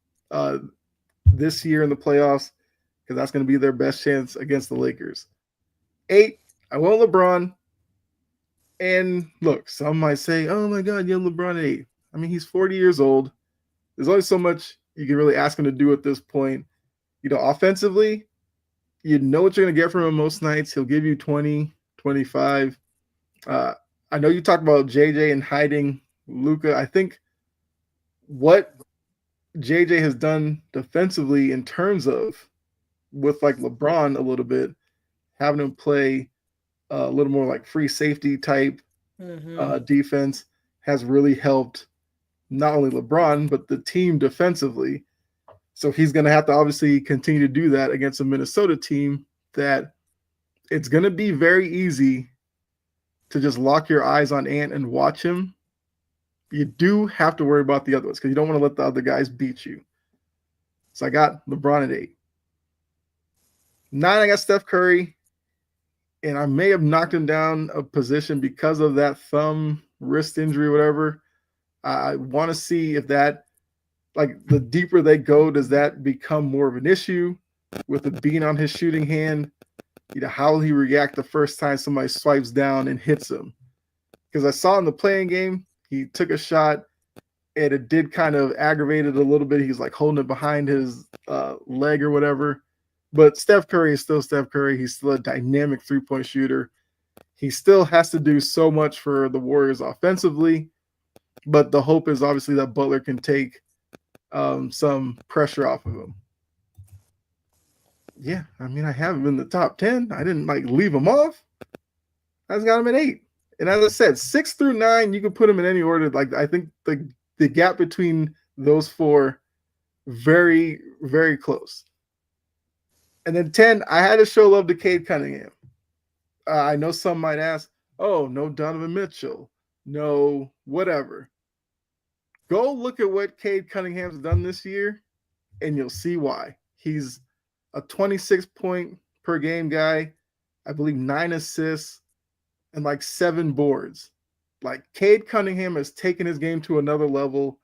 [SPEAKER 1] this year in the playoffs, because that's going to be their best chance against the Lakers. 8, I went LeBron. And look, some might say, oh my God, you have LeBron at 8. I mean, he's 40 years old. There's only so much you can really ask him to do at this point. Offensively, you know what you're going to get from him most nights. He'll give you 20, 25. I know you talked about JJ and hiding Luka. I think what JJ has done defensively in terms of with like LeBron a little bit, having him play a little more like free safety type defense has really helped not only LeBron, but the team defensively. So he's going to have to obviously continue to do that against a Minnesota team that it's going to be very easy to just lock your eyes on Ant and watch him. You do have to worry about the other ones because you don't want to let the other guys beat you. So I got LeBron at 8. 9, I got Steph Curry. And I may have knocked him down a position because of that thumb wrist injury, whatever. I want to see if that, like, the deeper they go, does that become more of an issue with it being on his shooting hand? How will he react the first time somebody swipes down and hits him? Because I saw in the playing game, he took a shot and it did kind of aggravate it a little bit. He's like holding it behind his leg or whatever. But Steph Curry is still Steph Curry. He's still a dynamic three-point shooter. He still has to do so much for the Warriors offensively. But the hope is obviously that Butler can take some pressure off of him. Yeah, I mean, I have him in the top 10. I didn't leave him off. I just got him at 8. And as I said, 6 through 9, you can put him in any order. Like, I think the gap between those four, very, very close. And then 10, I had to show love to Cade Cunningham. I know some might ask, oh, no Donovan Mitchell, no whatever. Go look at what Cade Cunningham's done this year, and you'll see why. He's a 26-point per game guy, I believe 9 assists, and 7 boards. Cade Cunningham has taken his game to another level,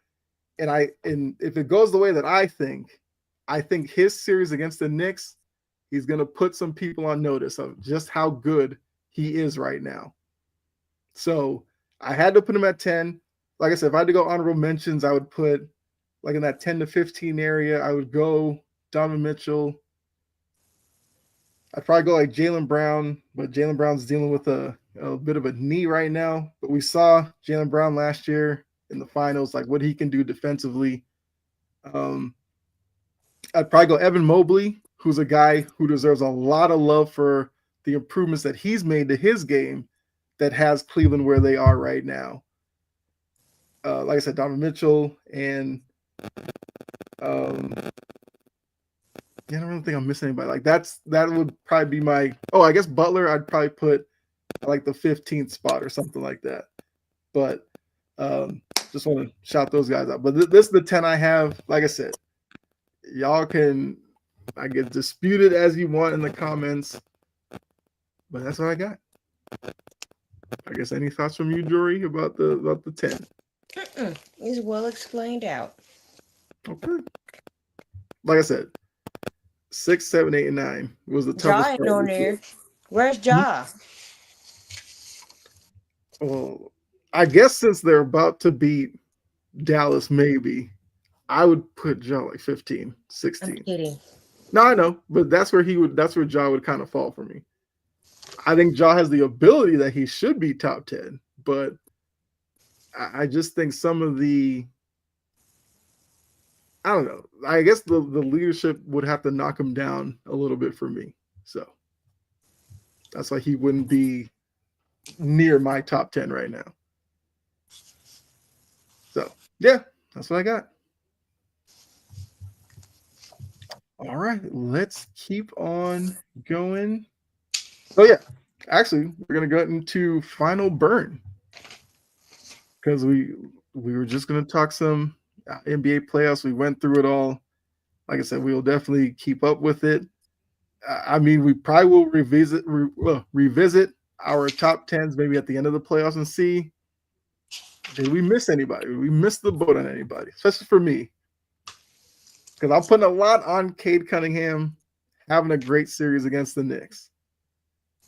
[SPEAKER 1] and if it goes the way that I think his series against the Knicks, he's going to put some people on notice of just how good he is right now. So I had to put him at 10. Like I said, if I had to go honorable mentions, I would put in that 10 to 15 area. I would go Donovan Mitchell. I'd probably go Jaylen Brown, but Jaylen Brown's dealing with a bit of a knee right now. But we saw Jaylen Brown last year in the finals, what he can do defensively. I'd probably go Evan Mobley, who's a guy who deserves a lot of love for the improvements that he's made to his game that has Cleveland where they are right now. Like I said, Donovan Mitchell and I don't really think I'm missing anybody. Like that would probably be my. Oh, I guess Butler. I'd probably put like the 15th spot or something like that. But just want to shout those guys out. But this is the 10 I have. Like I said, y'all can I get disputed as you want in the comments, but that's what I got. I guess any thoughts from you, Jory, about the 10?
[SPEAKER 2] It's well explained out.
[SPEAKER 1] Okay. Like I said, 6, 7, 8, and 9 was the toughest.
[SPEAKER 2] Ja ain't on there. Where's Ja?
[SPEAKER 1] Well, I guess since they're about to beat Dallas, maybe I would put Ja like 15, 16.
[SPEAKER 2] I'm kidding.
[SPEAKER 1] No, I know, but that's where Ja would kind of fall for me. I think Ja has the ability that he should be top 10, but I just think some of the I don't know. I guess the leadership would have to knock him down a little bit for me. So that's why he wouldn't be near my top 10 right now. So, yeah, that's what I got. All right, let's keep on going. So, yeah, actually, we're going to go into final burn because we were just going to talk some NBA playoffs. We went through it all. Like I said, we will definitely keep up with it. I mean, we probably will revisit our top 10s maybe at the end of the playoffs and see, did we miss anybody? Did we miss the boat on anybody? Especially for me. Because I'm putting a lot on Cade Cunningham having a great series against the Knicks.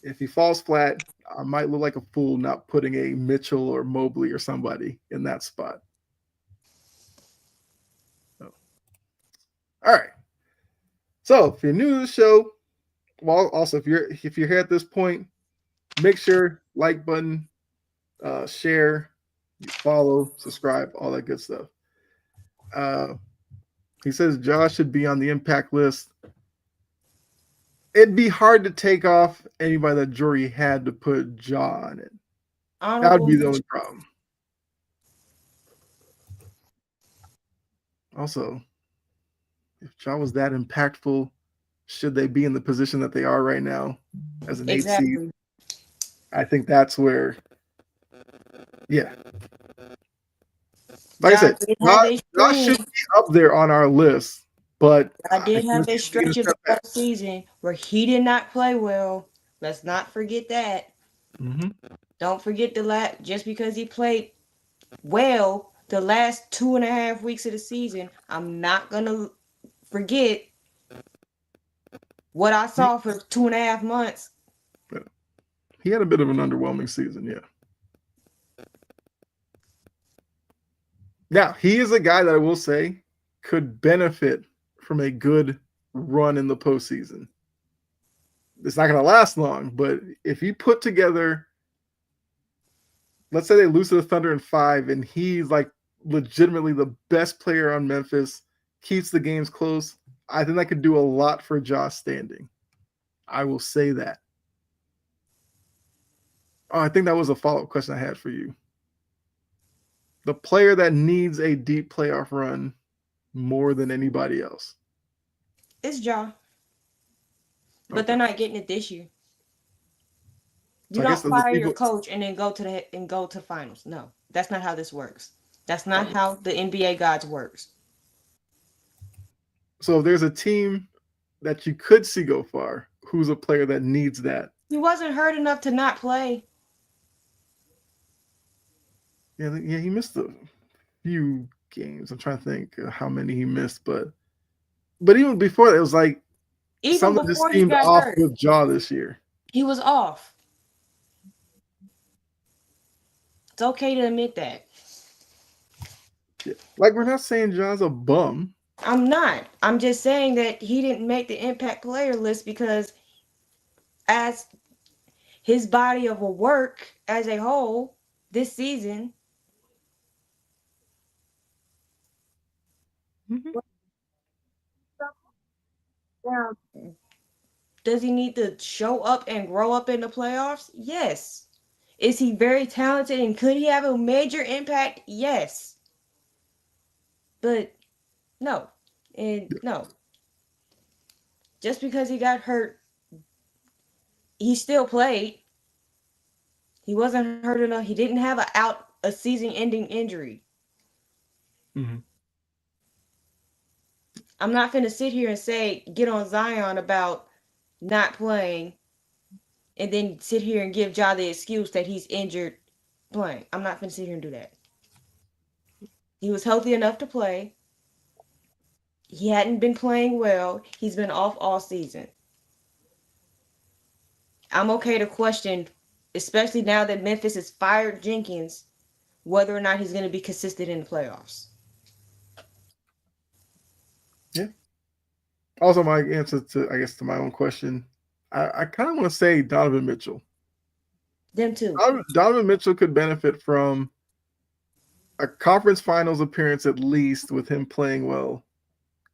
[SPEAKER 1] If he falls flat, I might look like a fool not putting a Mitchell or Mobley or somebody in that spot. So. All right. So if you're new to the show, well, also if you're here at this point, make sure like button, share, follow, subscribe, all that good stuff. He says Josh should be on the impact list. It'd be hard to take off anybody that Jory had to put Ja on it. That would be the only problem. Also, if Ja was that impactful, should they be in the position that they are right now as an 8 seed? I think that's where, yeah. Like I said, Ja should be up there on our list. But
[SPEAKER 2] I did have a stretch of the season where he did not play well. Let's not forget that.
[SPEAKER 1] Mm-hmm.
[SPEAKER 2] Don't forget just because he played well the last 2.5 weeks of the season, I'm not gonna forget what I saw for 2.5 months.
[SPEAKER 1] He had a bit of an underwhelming season, yeah. Now, he is a guy that I will say could benefit from a good run in the postseason. It's not going to last long, but if he put together, let's say they lose to the Thunder in 5, and he's like legitimately the best player on Memphis, keeps the games close, I think that could do a lot for Josh standing. I will say that. Oh, I think that was a follow-up question I had for you. The player that needs a deep playoff run more than anybody else.
[SPEAKER 2] It's Ja. But they're not getting it this year. You don't fire your coach and then go to finals. No, that's not how this works. That's not how the NBA gods works.
[SPEAKER 1] So if there's a team that you could see go far, who's a player that needs that?
[SPEAKER 2] He wasn't hurt enough to not play.
[SPEAKER 1] Yeah, he missed a few games. I'm trying to think how many he missed, but even before that, it was like something just seemed off with Ja this year.
[SPEAKER 2] He was off. It's okay to admit that.
[SPEAKER 1] Yeah. Like, we're not saying Ja's a bum.
[SPEAKER 2] I'm not. I'm just saying that he didn't make the impact player list because as his body of work as a whole this season.
[SPEAKER 1] Mm-hmm.
[SPEAKER 2] Now, does he need to show up and grow up in the playoffs? Yes. Is he very talented and could he have a major impact? Yes. But no. And no. Just because he got hurt, he still played. He wasn't hurt enough. He didn't have a season-ending injury.
[SPEAKER 1] Mm-hmm.
[SPEAKER 2] I'm not going to sit here and say get on Zion about not playing and then sit here and give Ja the excuse that he's injured playing. I'm not going to sit here and do that. He was healthy enough to play. He hadn't been playing well. He's been off all season. I'm okay to question, especially now that Memphis has fired Jenkins, whether or not he's going to be consistent in the playoffs.
[SPEAKER 1] Yeah. Also, my answer to, I guess, to my own question, I kind of want to say Donovan Mitchell.
[SPEAKER 2] Them too.
[SPEAKER 1] Donovan Mitchell could benefit from a conference finals appearance at least with him playing well,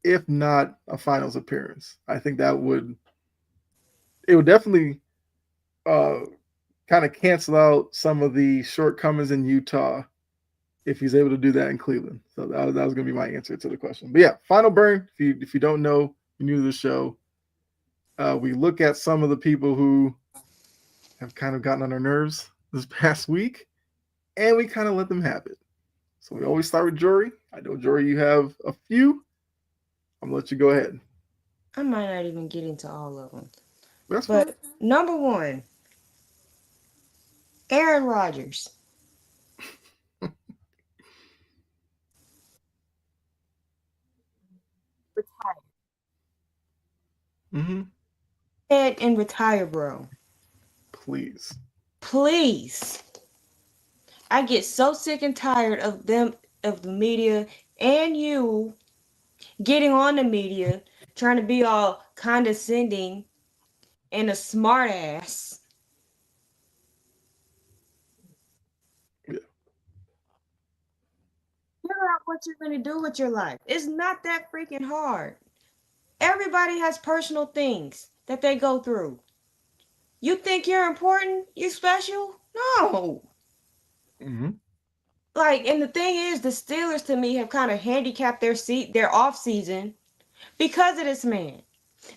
[SPEAKER 1] if not a finals appearance. I think it would definitely kind of cancel out some of the shortcomings in Utah if he's able to do that in Cleveland. So that was going to be my answer to the question. But yeah, final burn. If you don't know, you're new to the show. We look at some of the people who have kind of gotten on our nerves this past week, and we kind of let them have it. So we always start with Jory. I know, Jory, you have a few. I'm going to let you go ahead.
[SPEAKER 2] I might not even get into all of them.
[SPEAKER 1] That's
[SPEAKER 2] but
[SPEAKER 1] fine.
[SPEAKER 2] Number one, Aaron Rodgers. Retire.
[SPEAKER 1] Mm-hmm.
[SPEAKER 2] Head and retire, bro.
[SPEAKER 1] Please.
[SPEAKER 2] Please. I get so sick and tired of them, of the media, and you getting on the media, trying to be all condescending and a smart ass.
[SPEAKER 1] Yeah.
[SPEAKER 2] Figure out what you're going to do with your life. It's not that freaking hard. Everybody has personal things that they go through. You think you're important? You special? No.
[SPEAKER 1] Mm-hmm.
[SPEAKER 2] Like, and the thing is, the Steelers to me have kind of handicapped their off season because of this man.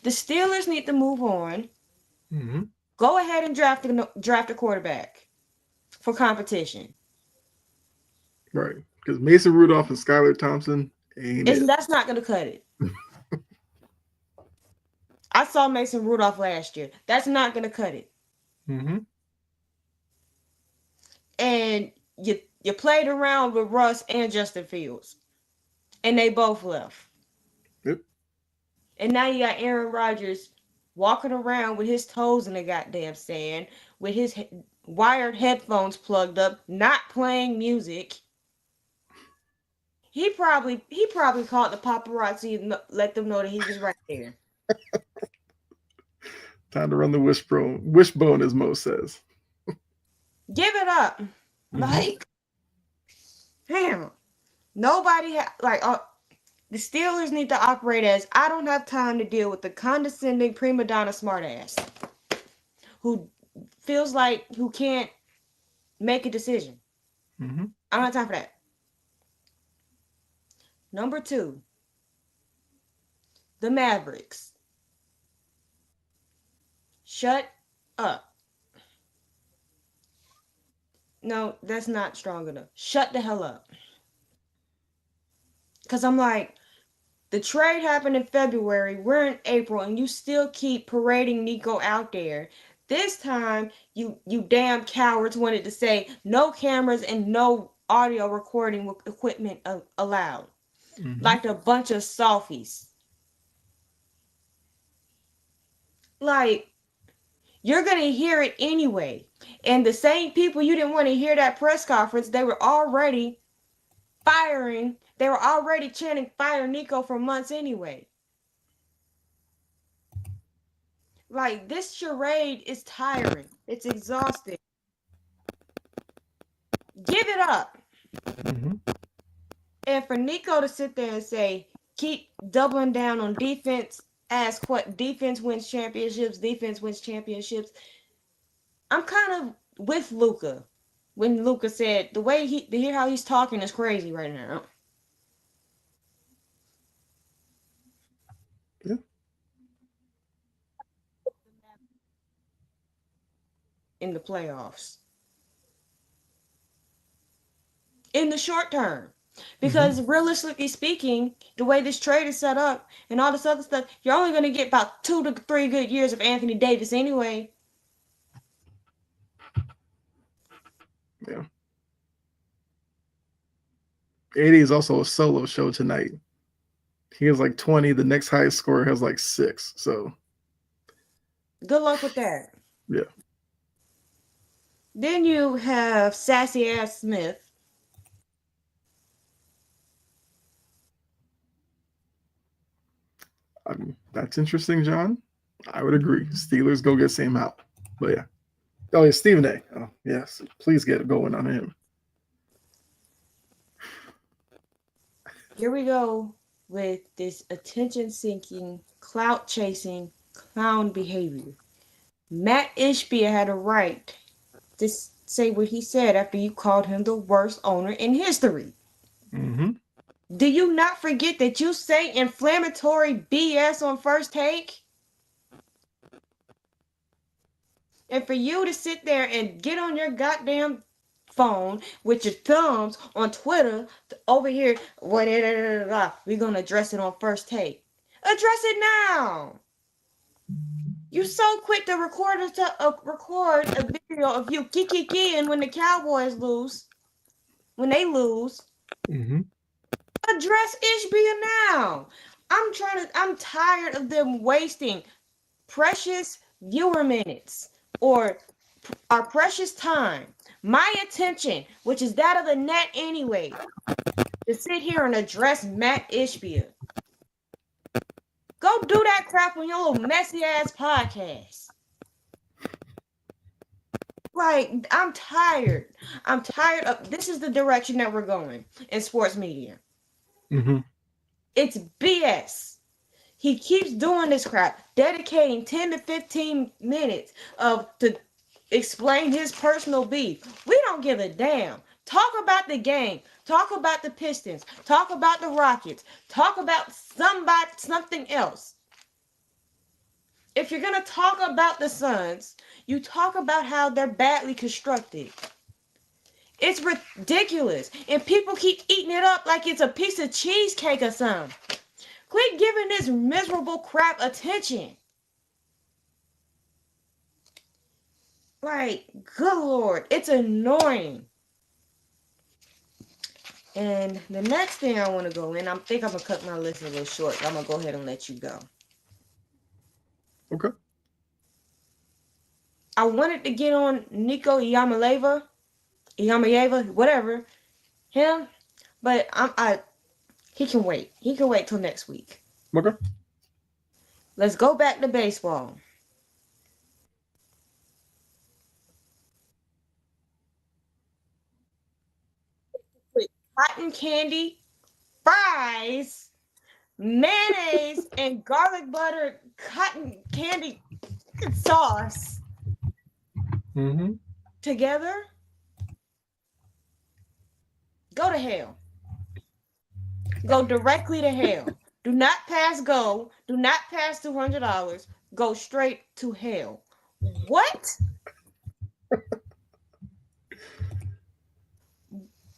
[SPEAKER 2] The Steelers need to move on.
[SPEAKER 1] Mm-hmm.
[SPEAKER 2] Go ahead and draft a quarterback for competition.
[SPEAKER 1] Right. Because Mason Rudolph and Skylar Thompson ain't it.
[SPEAKER 2] That's not going to cut it. I saw Mason Rudolph last year. That's not going to cut it.
[SPEAKER 1] Mm-hmm.
[SPEAKER 2] And you played around with Russ and Justin Fields, and they both left.
[SPEAKER 1] Yep.
[SPEAKER 2] And now you got Aaron Rodgers walking around with his toes in the goddamn sand, with his wired headphones plugged up, not playing music. He probably called the paparazzi and let them know that he was right there.
[SPEAKER 1] Time to run the wishbone, as Mo says.
[SPEAKER 2] Give it up.
[SPEAKER 1] Mm-hmm.
[SPEAKER 2] Like, damn. Nobody the Steelers need to operate as, I don't have time to deal with the condescending prima donna smartass who feels like who can't make a decision.
[SPEAKER 1] Mm-hmm.
[SPEAKER 2] I don't have time for that. Number two, the Mavericks. Shut up. No, that's not strong enough. Shut the hell up. Because I'm like, the trade happened in February. We're in April, and you still keep parading Nico out there. This time, you damn cowards wanted to say no cameras and no audio recording equipment allowed.
[SPEAKER 1] Mm-hmm.
[SPEAKER 2] Like a bunch of softies. Like, you're going to hear it anyway. And the same people you didn't want to hear that press conference, they were already firing. They were already chanting fire Nico for months anyway. Like, this charade is tiring. It's exhausting. Give it up.
[SPEAKER 1] Mm-hmm.
[SPEAKER 2] And for Nico to sit there and say, keep doubling down on defense, ask what defense wins championships. I'm kind of with Luka when Luka said the way to hear how he's talking is crazy right now.
[SPEAKER 1] Yeah.
[SPEAKER 2] In the playoffs, in the short term. Because realistically speaking, the way this trade is set up and all this other stuff, you're only going to get about 2 to 3 good years of Anthony Davis anyway.
[SPEAKER 1] Yeah. 80 is also a solo show tonight. He has like 20. The next highest scorer has like 6. So
[SPEAKER 2] good luck with that.
[SPEAKER 1] Yeah.
[SPEAKER 2] Then you have Sassy Ass Smith.
[SPEAKER 1] That's interesting, John. I would agree. Steelers go get Sam Howell. But yeah. Oh, yeah, Stephen A. Oh, yes. Please get it going on him.
[SPEAKER 2] Here we go with this attention-seeking, clout-chasing, clown behavior. Matt Ishbia had a right to say what he said after you called him the worst owner in history.
[SPEAKER 1] Mm-hmm.
[SPEAKER 2] Do you not forget that you say inflammatory BS on First Take? And for you to sit there and get on your goddamn phone with your thumbs on Twitter over here, we're gonna address it on First Take. Address it now. You so quick to record a video of you kicking when the Cowboys lose, when they lose.
[SPEAKER 1] Mm-hmm.
[SPEAKER 2] Address Ishbia now. I'm tired of them wasting precious viewer minutes or our precious time, my attention, which is that of the net anyway, to sit here and address Matt Ishbia. Go do that crap on your little messy ass podcast. Like, I'm tired. I'm tired of this is the direction that we're going in sports media.
[SPEAKER 1] Mm-hmm.
[SPEAKER 2] It's BS. He keeps doing this crap, dedicating 10 to 15 minutes to explain his personal beef. We don't give a damn. Talk about the game. Talk about the Pistons. Talk about the Rockets. Talk about something else. If you're going to talk about the Suns, you talk about how they're badly constructed. It's ridiculous. And people keep eating it up like it's a piece of cheesecake or something. Quit giving this miserable crap attention. Like, good Lord, it's annoying. And the next thing I want to go in, I think I'm going to cut my list a little short. So I'm going to go ahead and let you go.
[SPEAKER 1] Okay.
[SPEAKER 2] I wanted to get on Nico Yamayeva, whatever, him, but he can wait. He can wait till next week.
[SPEAKER 1] Okay.
[SPEAKER 2] Let's go back to baseball. With cotton candy, fries, mayonnaise, and garlic butter cotton candy sauce together, go to hell. Go directly to hell. Do not pass go. Do not pass $200. Go straight to hell. What?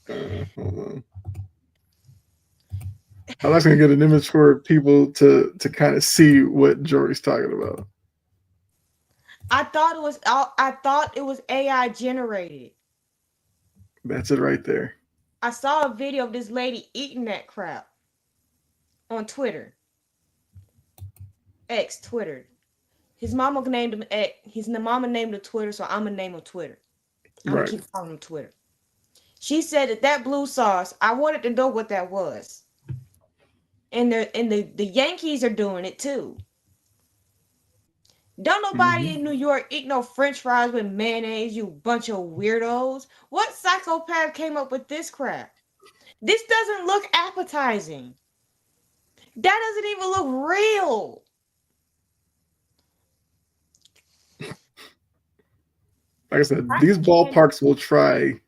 [SPEAKER 1] Hold on. I'm just gonna get an image for people to kind of see what Jory's talking about.
[SPEAKER 2] I thought it was AI generated.
[SPEAKER 1] That's it right there.
[SPEAKER 2] I saw a video of this lady eating that crap on Twitter. X Twitter. His mama named him X. His mama named him Twitter, so I'm gonna name him Twitter. I'm gonna keep calling him Twitter. She said that blue sauce, I wanted to know what that was. And the Yankees are doing it too. Don't nobody in New York eat no French fries with mayonnaise, you bunch of weirdos. What psychopath came up with this crap? This doesn't look appetizing. That doesn't even look real.
[SPEAKER 1] Like I said, these
[SPEAKER 2] Cotton candy,
[SPEAKER 1] ballparks will try.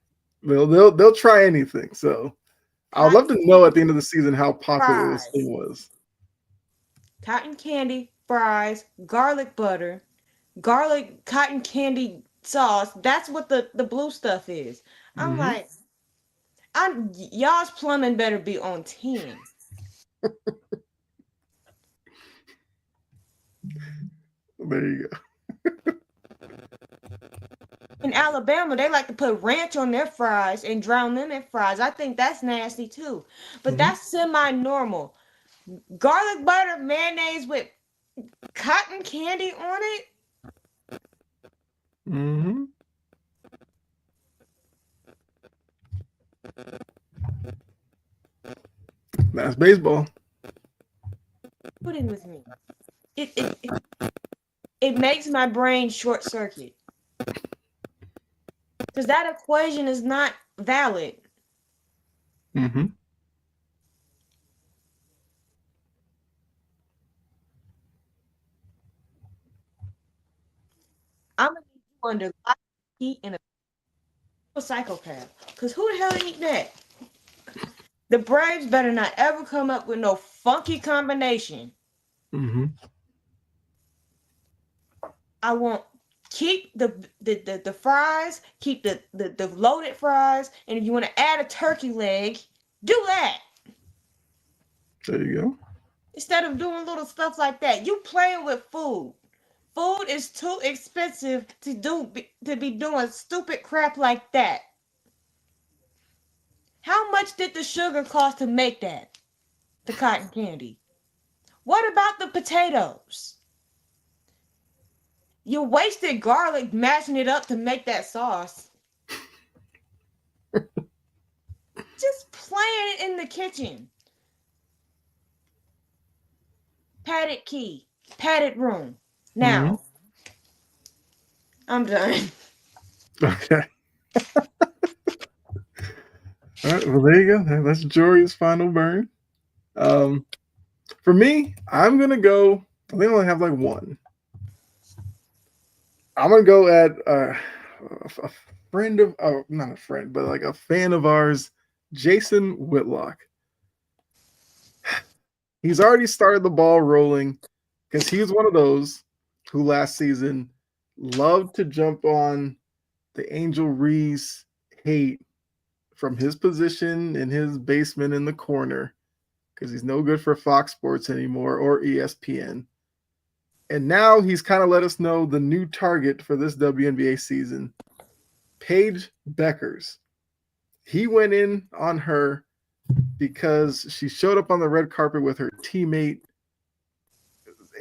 [SPEAKER 1] They'll try anything. So I'd love
[SPEAKER 2] cotton
[SPEAKER 1] to know at the
[SPEAKER 2] candy
[SPEAKER 1] end of the season how popular this
[SPEAKER 2] fries,
[SPEAKER 1] thing was.
[SPEAKER 2] cotton candy fries, garlic butter, garlic cotton candy sauce. That's what the blue stuff is. I'm
[SPEAKER 1] Mm-hmm.
[SPEAKER 2] like, I'm y'all's plumbing better be on 10.
[SPEAKER 1] There you go.
[SPEAKER 2] In Alabama, they like to put ranch on their fries and drown them in fries. I think that's nasty too. But
[SPEAKER 1] Mm-hmm.
[SPEAKER 2] that's semi-normal. Garlic butter mayonnaise with cotton candy on it.
[SPEAKER 1] Mm-hmm. That's baseball.
[SPEAKER 2] Put in with me. It makes my brain short circuit because that equation is not valid.
[SPEAKER 1] Mm-hmm.
[SPEAKER 2] I'm gonna need you under lock and key and a psychopath. Cause who the hell eat that? The Braves better not ever come up with no funky combination.
[SPEAKER 1] Mm-hmm.
[SPEAKER 2] I want keep the fries, keep the loaded fries, and if you want to add a turkey leg, do that.
[SPEAKER 1] There you go.
[SPEAKER 2] Instead of doing little stuff like that. You playing with food. Food is too expensive to be doing stupid crap like that. How much did the sugar cost to make that? The cotton candy. What about the potatoes? You wasted garlic mashing it up to make that sauce. Just playing it in the kitchen. Padded key, padded room.
[SPEAKER 1] Mm-hmm.
[SPEAKER 2] Now, I'm done.
[SPEAKER 1] Okay. All right. Well, there you go. That's Jory's final burn. Um, for me, I'm gonna go. I think I only have like one. I'm gonna go at a friend of, not a friend, but like a fan of ours, Jason Whitlock. He's already started the ball rolling because he was one of those who last season loved to jump on the Angel Reese hate from his position in his basement in the corner because he's no good for Fox Sports anymore or ESPN. And now he's kind of let us know the new target for this WNBA season, Paige Beckers. He went in on her because she showed up on the red carpet with her teammate,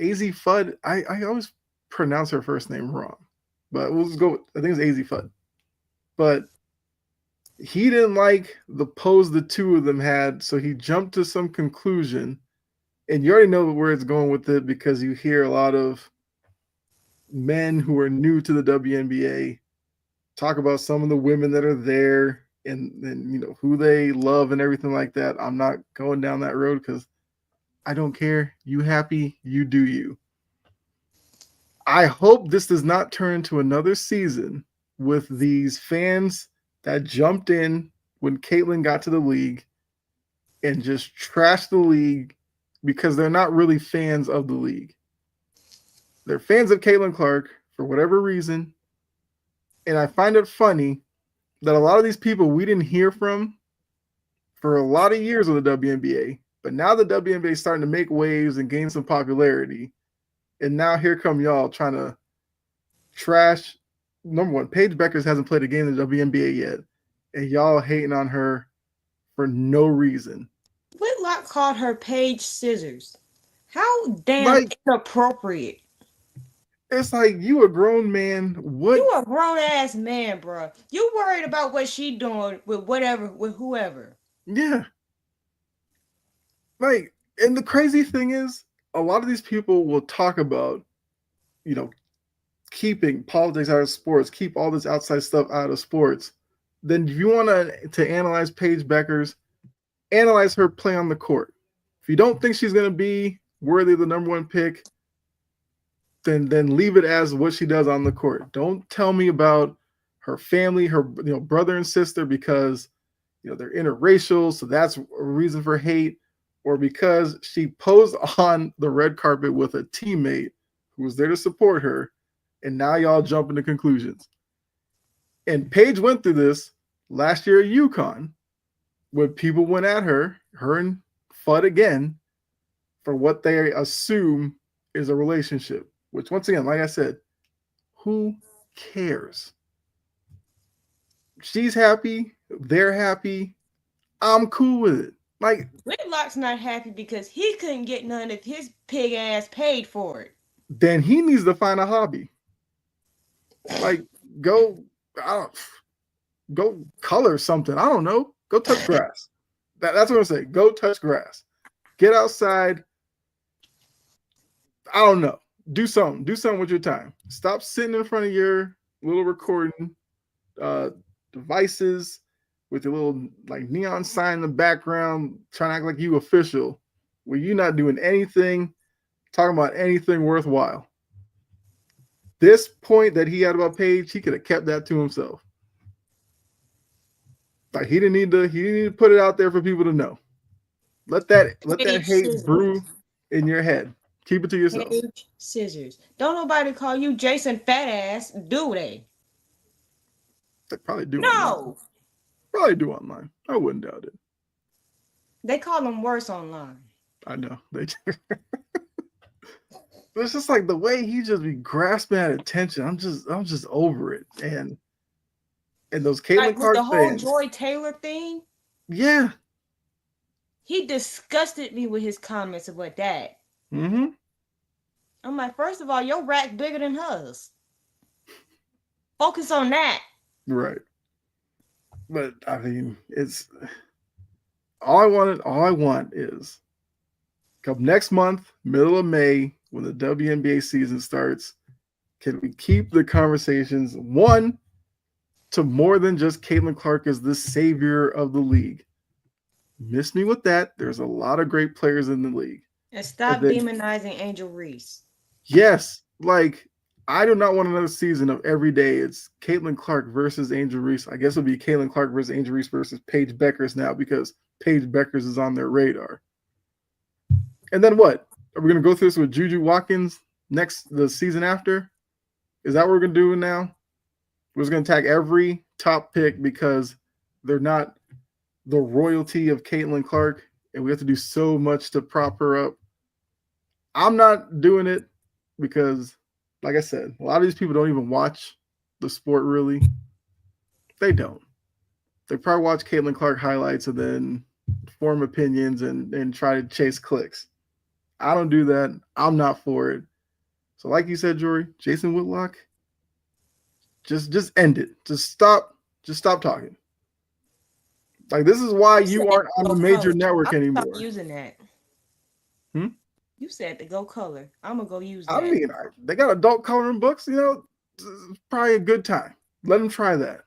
[SPEAKER 1] AZ Fudd. I always pronounce her first name wrong, but we'll just go. I think it's AZ Fudd. But he didn't like the pose the two of them had, so he jumped to some conclusion. And you already know where it's going with it because you hear a lot of men who are new to the WNBA talk about some of the women that are there and you know who they love and everything like that. I'm not going down that road because I don't care. You happy, you do you. I hope this does not turn into another season with these fans that jumped in when Caitlin got to the league and just trashed the league because they're not really fans of the league. They're fans of Caitlin Clark for whatever reason. And I find it funny that a lot of these people we didn't hear from for a lot of years with the WNBA, but now the WNBA is starting to make waves and gain some popularity. And now here come y'all trying to trash. Number one, Paige Beckers hasn't played a game in the WNBA yet, and y'all hating on her for no reason.
[SPEAKER 2] Whitlock called her Paige Scissors. How damn
[SPEAKER 1] Like,
[SPEAKER 2] inappropriate.
[SPEAKER 1] it's like you a grown man. What?
[SPEAKER 2] You a grown ass man, bro. You worried about what she doing with whatever, with whoever.
[SPEAKER 1] Yeah. Like, and the crazy thing is, a lot of these people will talk about, you know, keeping politics out of sports, keep all this outside stuff out of sports. Then if you want to analyze Paige Beckers, analyze her play on the court. If you don't think she's going to be worthy of the number one pick, then leave it as what she does on the court. Don't tell me about her family, her brother and sister, because they're interracial, so that's a reason for hate, or because she posed on the red carpet with a teammate who was there to support her, and now y'all jump into conclusions. And Paige went through this last year at UConn when people went at her and Fudd again, for what they assume is a relationship, which once again, like I said, who cares? She's happy, they're happy, I'm cool with it. Like,
[SPEAKER 2] Whitlock's not happy because he couldn't get none of his pig ass paid for it.
[SPEAKER 1] then he needs to find a hobby. Like, go color something. I don't know. Go touch grass. That's what I'm saying. Go touch grass. Get outside. I don't know. Do something. Do something with your time. Stop sitting in front of your little recording devices with your little like neon sign in the background, trying to act like you official, where you're not doing anything, talking about anything worthwhile. This point that he had about Paige, he could have kept that to himself. Like he didn't need to put it out there for people to know. Let that hate brew in your head. Keep it to yourself.
[SPEAKER 2] Paige Scissors. Don't nobody call you Jason Fat Ass, do they?
[SPEAKER 1] They probably do.
[SPEAKER 2] No.
[SPEAKER 1] Online. Probably do online. I wouldn't doubt it.
[SPEAKER 2] They call them worse online.
[SPEAKER 1] I know. But it's just like the way he just be grasping at attention. I'm just over it. And those Caitlin Clark
[SPEAKER 2] the whole
[SPEAKER 1] fans,
[SPEAKER 2] Joy Taylor thing.
[SPEAKER 1] Yeah.
[SPEAKER 2] He disgusted me with his comments about that.
[SPEAKER 1] Mm-hmm.
[SPEAKER 2] I'm like, first of all, your rack bigger than hers. Focus on that.
[SPEAKER 1] Right. But I mean, it's all I want is come next month, middle of May, when the WNBA season starts, can we keep the conversations one to more than just Caitlin Clark as the savior of the league? Miss me with that. There's a lot of great players in the league.
[SPEAKER 2] And stop demonizing Angel Reese.
[SPEAKER 1] Yes, like I do not want another season of every day it's Caitlin Clark versus Angel Reese. I guess it'll be Caitlin Clark versus Angel Reese versus Paige Beckers now because Paige Beckers is on their radar. And then what? Are we going to go through this with Juju Watkins the season after? Is that what we're going to do now? We're just going to attack every top pick because they're not the royalty of Caitlin Clark, and we have to do so much to prop her up. I'm not doing it because, like I said, a lot of these people don't even watch the sport really. They don't. They probably watch Caitlin Clark highlights and then form opinions and try to chase clicks. I don't do that. I'm not for it. So like you said, Jory, Jason Whitlock, just end it. Just stop talking. Like, this is why you aren't on a major network anymore.
[SPEAKER 2] Stop using that. You said to go color. I'm going to go use that.
[SPEAKER 1] I mean, they got adult coloring books, it's probably a good time. Let them try that.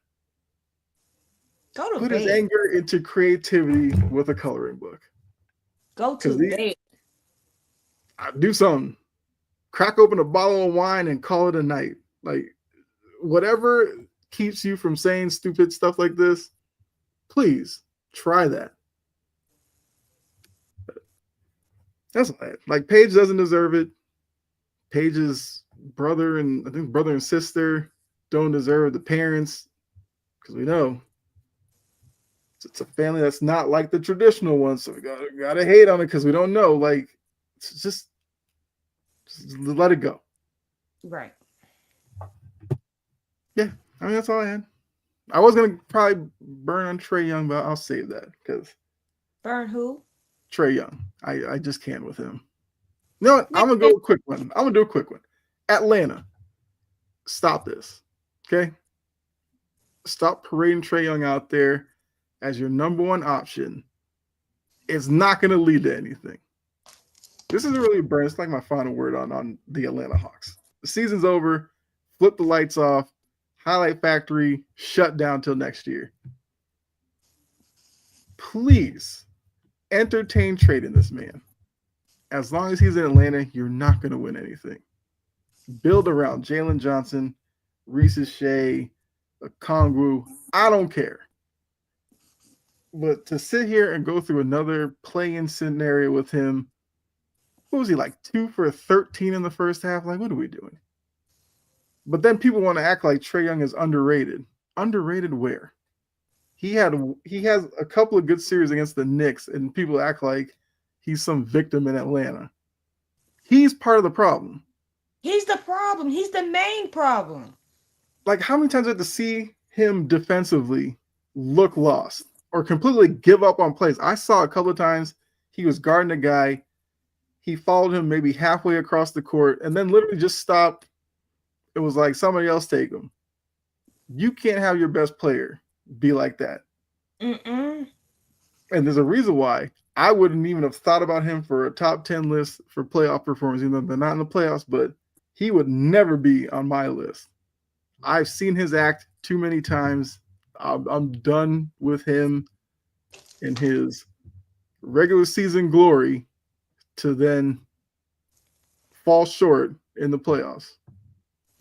[SPEAKER 2] Go to
[SPEAKER 1] Put
[SPEAKER 2] bed.
[SPEAKER 1] his anger into creativity with a coloring book.
[SPEAKER 2] Go to bed.
[SPEAKER 1] Do something. Crack open a bottle of wine and call it a night. Like, whatever keeps you from saying stupid stuff like this, please try that. That's like Paige doesn't deserve it. Paige's brother and sister don't deserve the parents because we know it's a family that's not like the traditional one. So we gotta hate on it because we don't know. Like, just let it go.
[SPEAKER 2] Right.
[SPEAKER 1] Yeah, I mean that's all I had. I was gonna probably burn on Trae Young, but I'll save that because
[SPEAKER 2] burn who?
[SPEAKER 1] Trae Young. I just can't with him. You know what? I'm gonna go a quick one. I'm gonna do a quick one. Atlanta, stop this, okay? Stop parading Trae Young out there as your number one option. It's not gonna lead to anything. This isn't really a burn. It's like my final word on the Atlanta Hawks. The season's over. Flip the lights off. Highlight Factory shut down till next year. Please entertain trading this man. As long as he's in Atlanta, you're not going to win anything. Build around Jalen Johnson, Reese Shea, a Kongwu, I don't care. But to sit here and go through another play-in scenario with him, what was he like 2 for 13 in the first half? Like, what are we doing? But then people want to act like Trae Young is underrated. Underrated where? He has a couple of good series against the Knicks, and people act like he's some victim in Atlanta. He's part of the problem.
[SPEAKER 2] He's the problem. He's the main problem.
[SPEAKER 1] Like, how many times I had to see him defensively look lost or completely give up on plays? I saw a couple of times he was guarding a guy. He followed him maybe halfway across the court and then literally just stopped. It was like somebody else take him. You can't have your best player be like that.
[SPEAKER 2] Mm-mm.
[SPEAKER 1] And there's a reason why. I wouldn't even have thought about him for a top 10 list for playoff performance, even though they're not in the playoffs, but he would never be on my list. I've seen his act too many times. I'm done with him in his regular season glory to then fall short in the playoffs.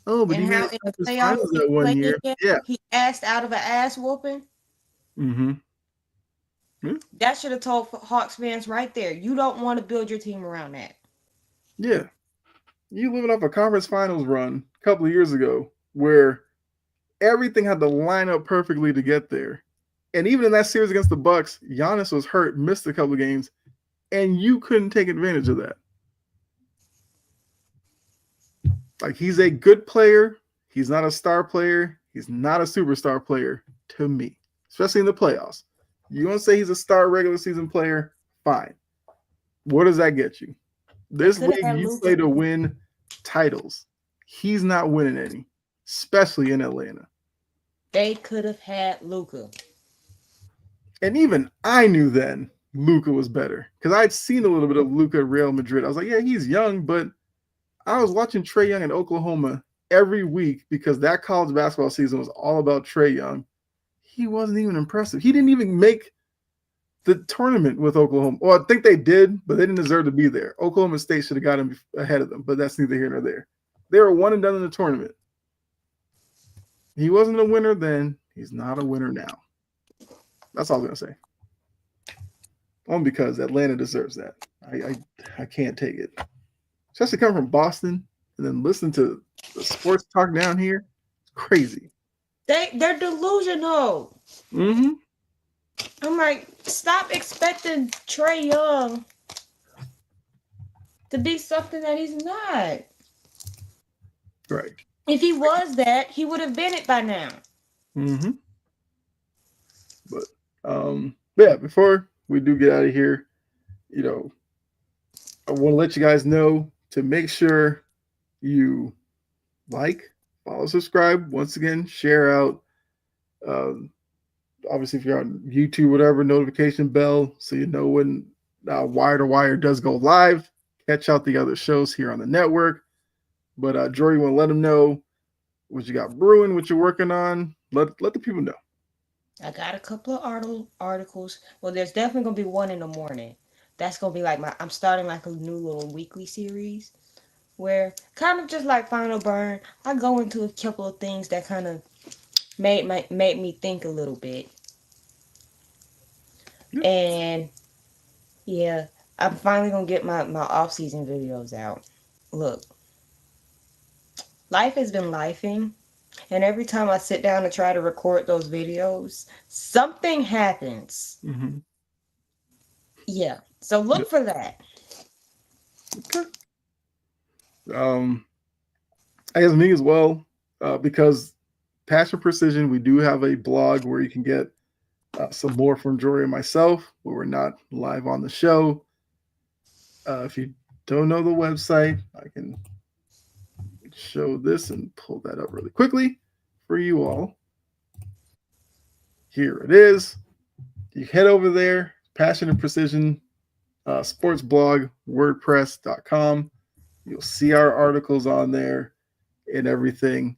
[SPEAKER 1] Oh, but
[SPEAKER 2] And
[SPEAKER 1] he
[SPEAKER 2] how
[SPEAKER 1] made
[SPEAKER 2] in the
[SPEAKER 1] his
[SPEAKER 2] playoffs
[SPEAKER 1] finals that one year. Yeah.
[SPEAKER 2] he asked out of an ass whooping.
[SPEAKER 1] Mm-hmm.
[SPEAKER 2] That should have told Hawks fans right there. You don't want to build your team around that.
[SPEAKER 1] Yeah. You living off a conference finals run a couple of years ago where everything had to line up perfectly to get there. And even in that series against the Bucks, Giannis was hurt, missed a couple of games, and you couldn't take advantage of that. Like, he's a good player. He's not a star player. He's not a superstar player to me, especially in the playoffs. You want to say he's a star regular season player? Fine. What does that get you? This league, you play to win titles. He's not winning any, especially in Atlanta.
[SPEAKER 2] They could have had Luka.
[SPEAKER 1] And even I knew then Luka was better because I'd seen a little bit of Luka at Real Madrid. I was like, yeah, he's young, but I was watching Trae Young in Oklahoma every week because that college basketball season was all about Trae Young. He wasn't even impressive. He didn't even make the tournament with Oklahoma. Well, I think they did, but they didn't deserve to be there. Oklahoma State should have got him ahead of them, but that's neither here nor there. They were one and done in the tournament. He wasn't a winner then. He's not a winner now. That's all I'm going to say. Only because Atlanta deserves that. I can't take it. Especially coming from Boston and then listen to the sports talk down here. It's crazy.
[SPEAKER 2] They're delusional.
[SPEAKER 1] Mm-hmm.
[SPEAKER 2] I'm like, stop expecting Trae Young to be something that he's not.
[SPEAKER 1] Right.
[SPEAKER 2] If he was that, he would have been it by now.
[SPEAKER 1] Mm-hmm. But yeah, before we do get out of here, I want to let you guys know to make sure you like, follow, subscribe. Once again, share out. Obviously, if you're on YouTube, whatever, notification bell so you know when Wire to Wire does go live. Catch out the other shows here on the network. But Jory, you want to let them know what you got brewing, what you're working on. Let the people know.
[SPEAKER 2] I got a couple of articles. Well, there's definitely gonna be one in the morning. That's gonna be like I'm starting like a new little weekly series where kind of just like Final Burn, I go into a couple of things that kind of made me think a little bit. Yeah. And yeah, I'm finally gonna get my off-season videos out. Look, life has been lifing, and every time I sit down to try to record those videos, something happens.
[SPEAKER 1] Mm-hmm.
[SPEAKER 2] Yeah, so look for that.
[SPEAKER 1] Okay. I guess me as well, because Passion Precision, we do have a blog where you can get some more from Jory and myself, where we're not live on the show. If you don't know the website, I can show this and pull that up really quickly for you all. Here it is. You head over there, Passion and Precision sports blog, wordpress.com. You'll see our articles on there and everything.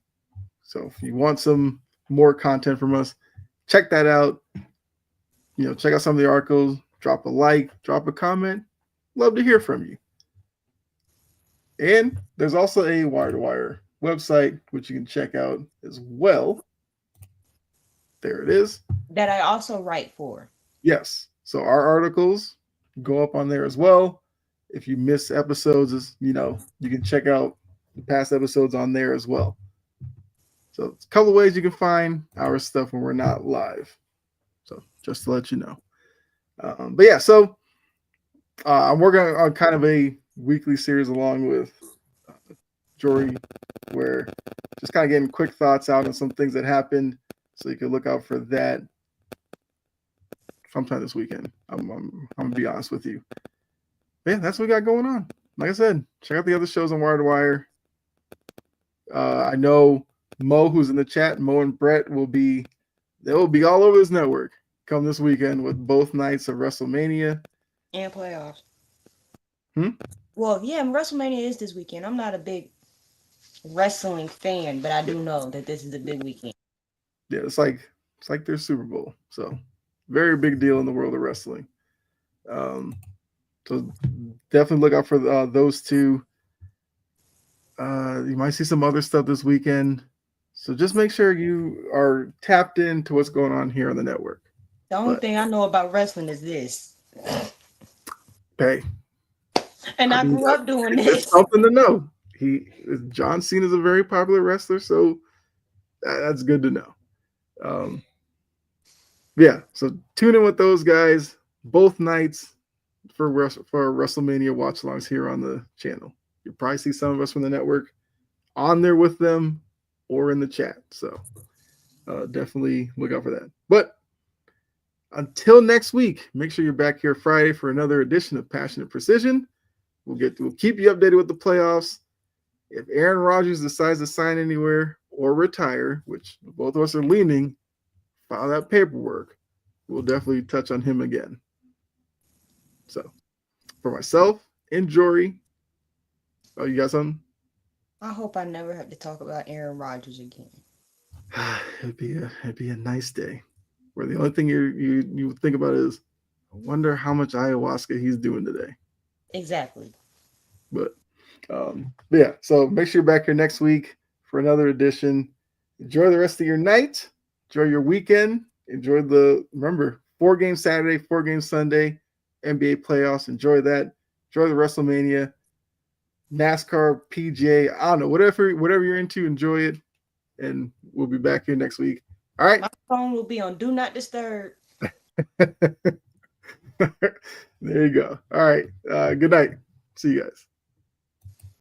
[SPEAKER 1] So if you want some more content from us, check that out. Check out some of the articles, drop a like, drop a comment. Love to hear from you. And there's also a Wire to Wire website, which you can check out as well. There it is.
[SPEAKER 2] that I also write for.
[SPEAKER 1] Yes. So our articles go up on there as well. If you miss episodes, you can check out the past episodes on there as well. So it's a couple of ways you can find our stuff when we're not live. So just to let you know. But yeah, so I'm working on kind of a weekly series along with Jory, where just kind of getting quick thoughts out on some things that happened. So you can look out for that sometime this weekend. I'm gonna be honest with you. But yeah, that's what we got going on. Like I said, check out the other shows on Wire to Wire. I know Mo, who's in the chat, Mo and Brett will be all over this network come this weekend with both nights of WrestleMania
[SPEAKER 2] And playoffs.
[SPEAKER 1] Hmm?
[SPEAKER 2] Well, yeah, WrestleMania is this weekend. I'm not a big wrestling fan, but I do know that this is a big weekend.
[SPEAKER 1] Yeah, it's like their Super Bowl. So very big deal in the world of wrestling. So definitely look out for those two. You might see some other stuff this weekend. So just make sure you are tapped into what's going on here on the network.
[SPEAKER 2] The only thing I know about wrestling is this.
[SPEAKER 1] Hey.
[SPEAKER 2] And I grew up doing this.
[SPEAKER 1] It's something to know. John Cena is a very popular wrestler, so that's good to know. Yeah, so tune in with those guys both nights for WrestleMania watch-alongs here on the channel. You'll probably see some of us from the network on there with them or in the chat. So definitely look out for that. But until next week, make sure you're back here Friday for another edition of Passionate Precision. We'll keep you updated with the playoffs. If Aaron Rodgers decides to sign anywhere or retire, which both of us are leaning, file that paperwork. We'll definitely touch on him again. So, for myself and Jory, you got something?
[SPEAKER 2] I hope I never have to talk about Aaron Rodgers again.
[SPEAKER 1] It'd be a nice day where the only thing you think about is, I wonder how much ayahuasca he's doing today.
[SPEAKER 2] Exactly.
[SPEAKER 1] But yeah, so make sure you're back here next week for another edition. Enjoy the rest of your night. Enjoy your weekend. Enjoy remember, 4-game Saturday, 4-game Sunday, NBA playoffs. Enjoy that. Enjoy the WrestleMania, NASCAR, PGA. I don't know, whatever you're into, enjoy it. And we'll be back here next week. All right.
[SPEAKER 2] My phone will be on Do Not Disturb.
[SPEAKER 1] There you go. All right. Good night. See you guys.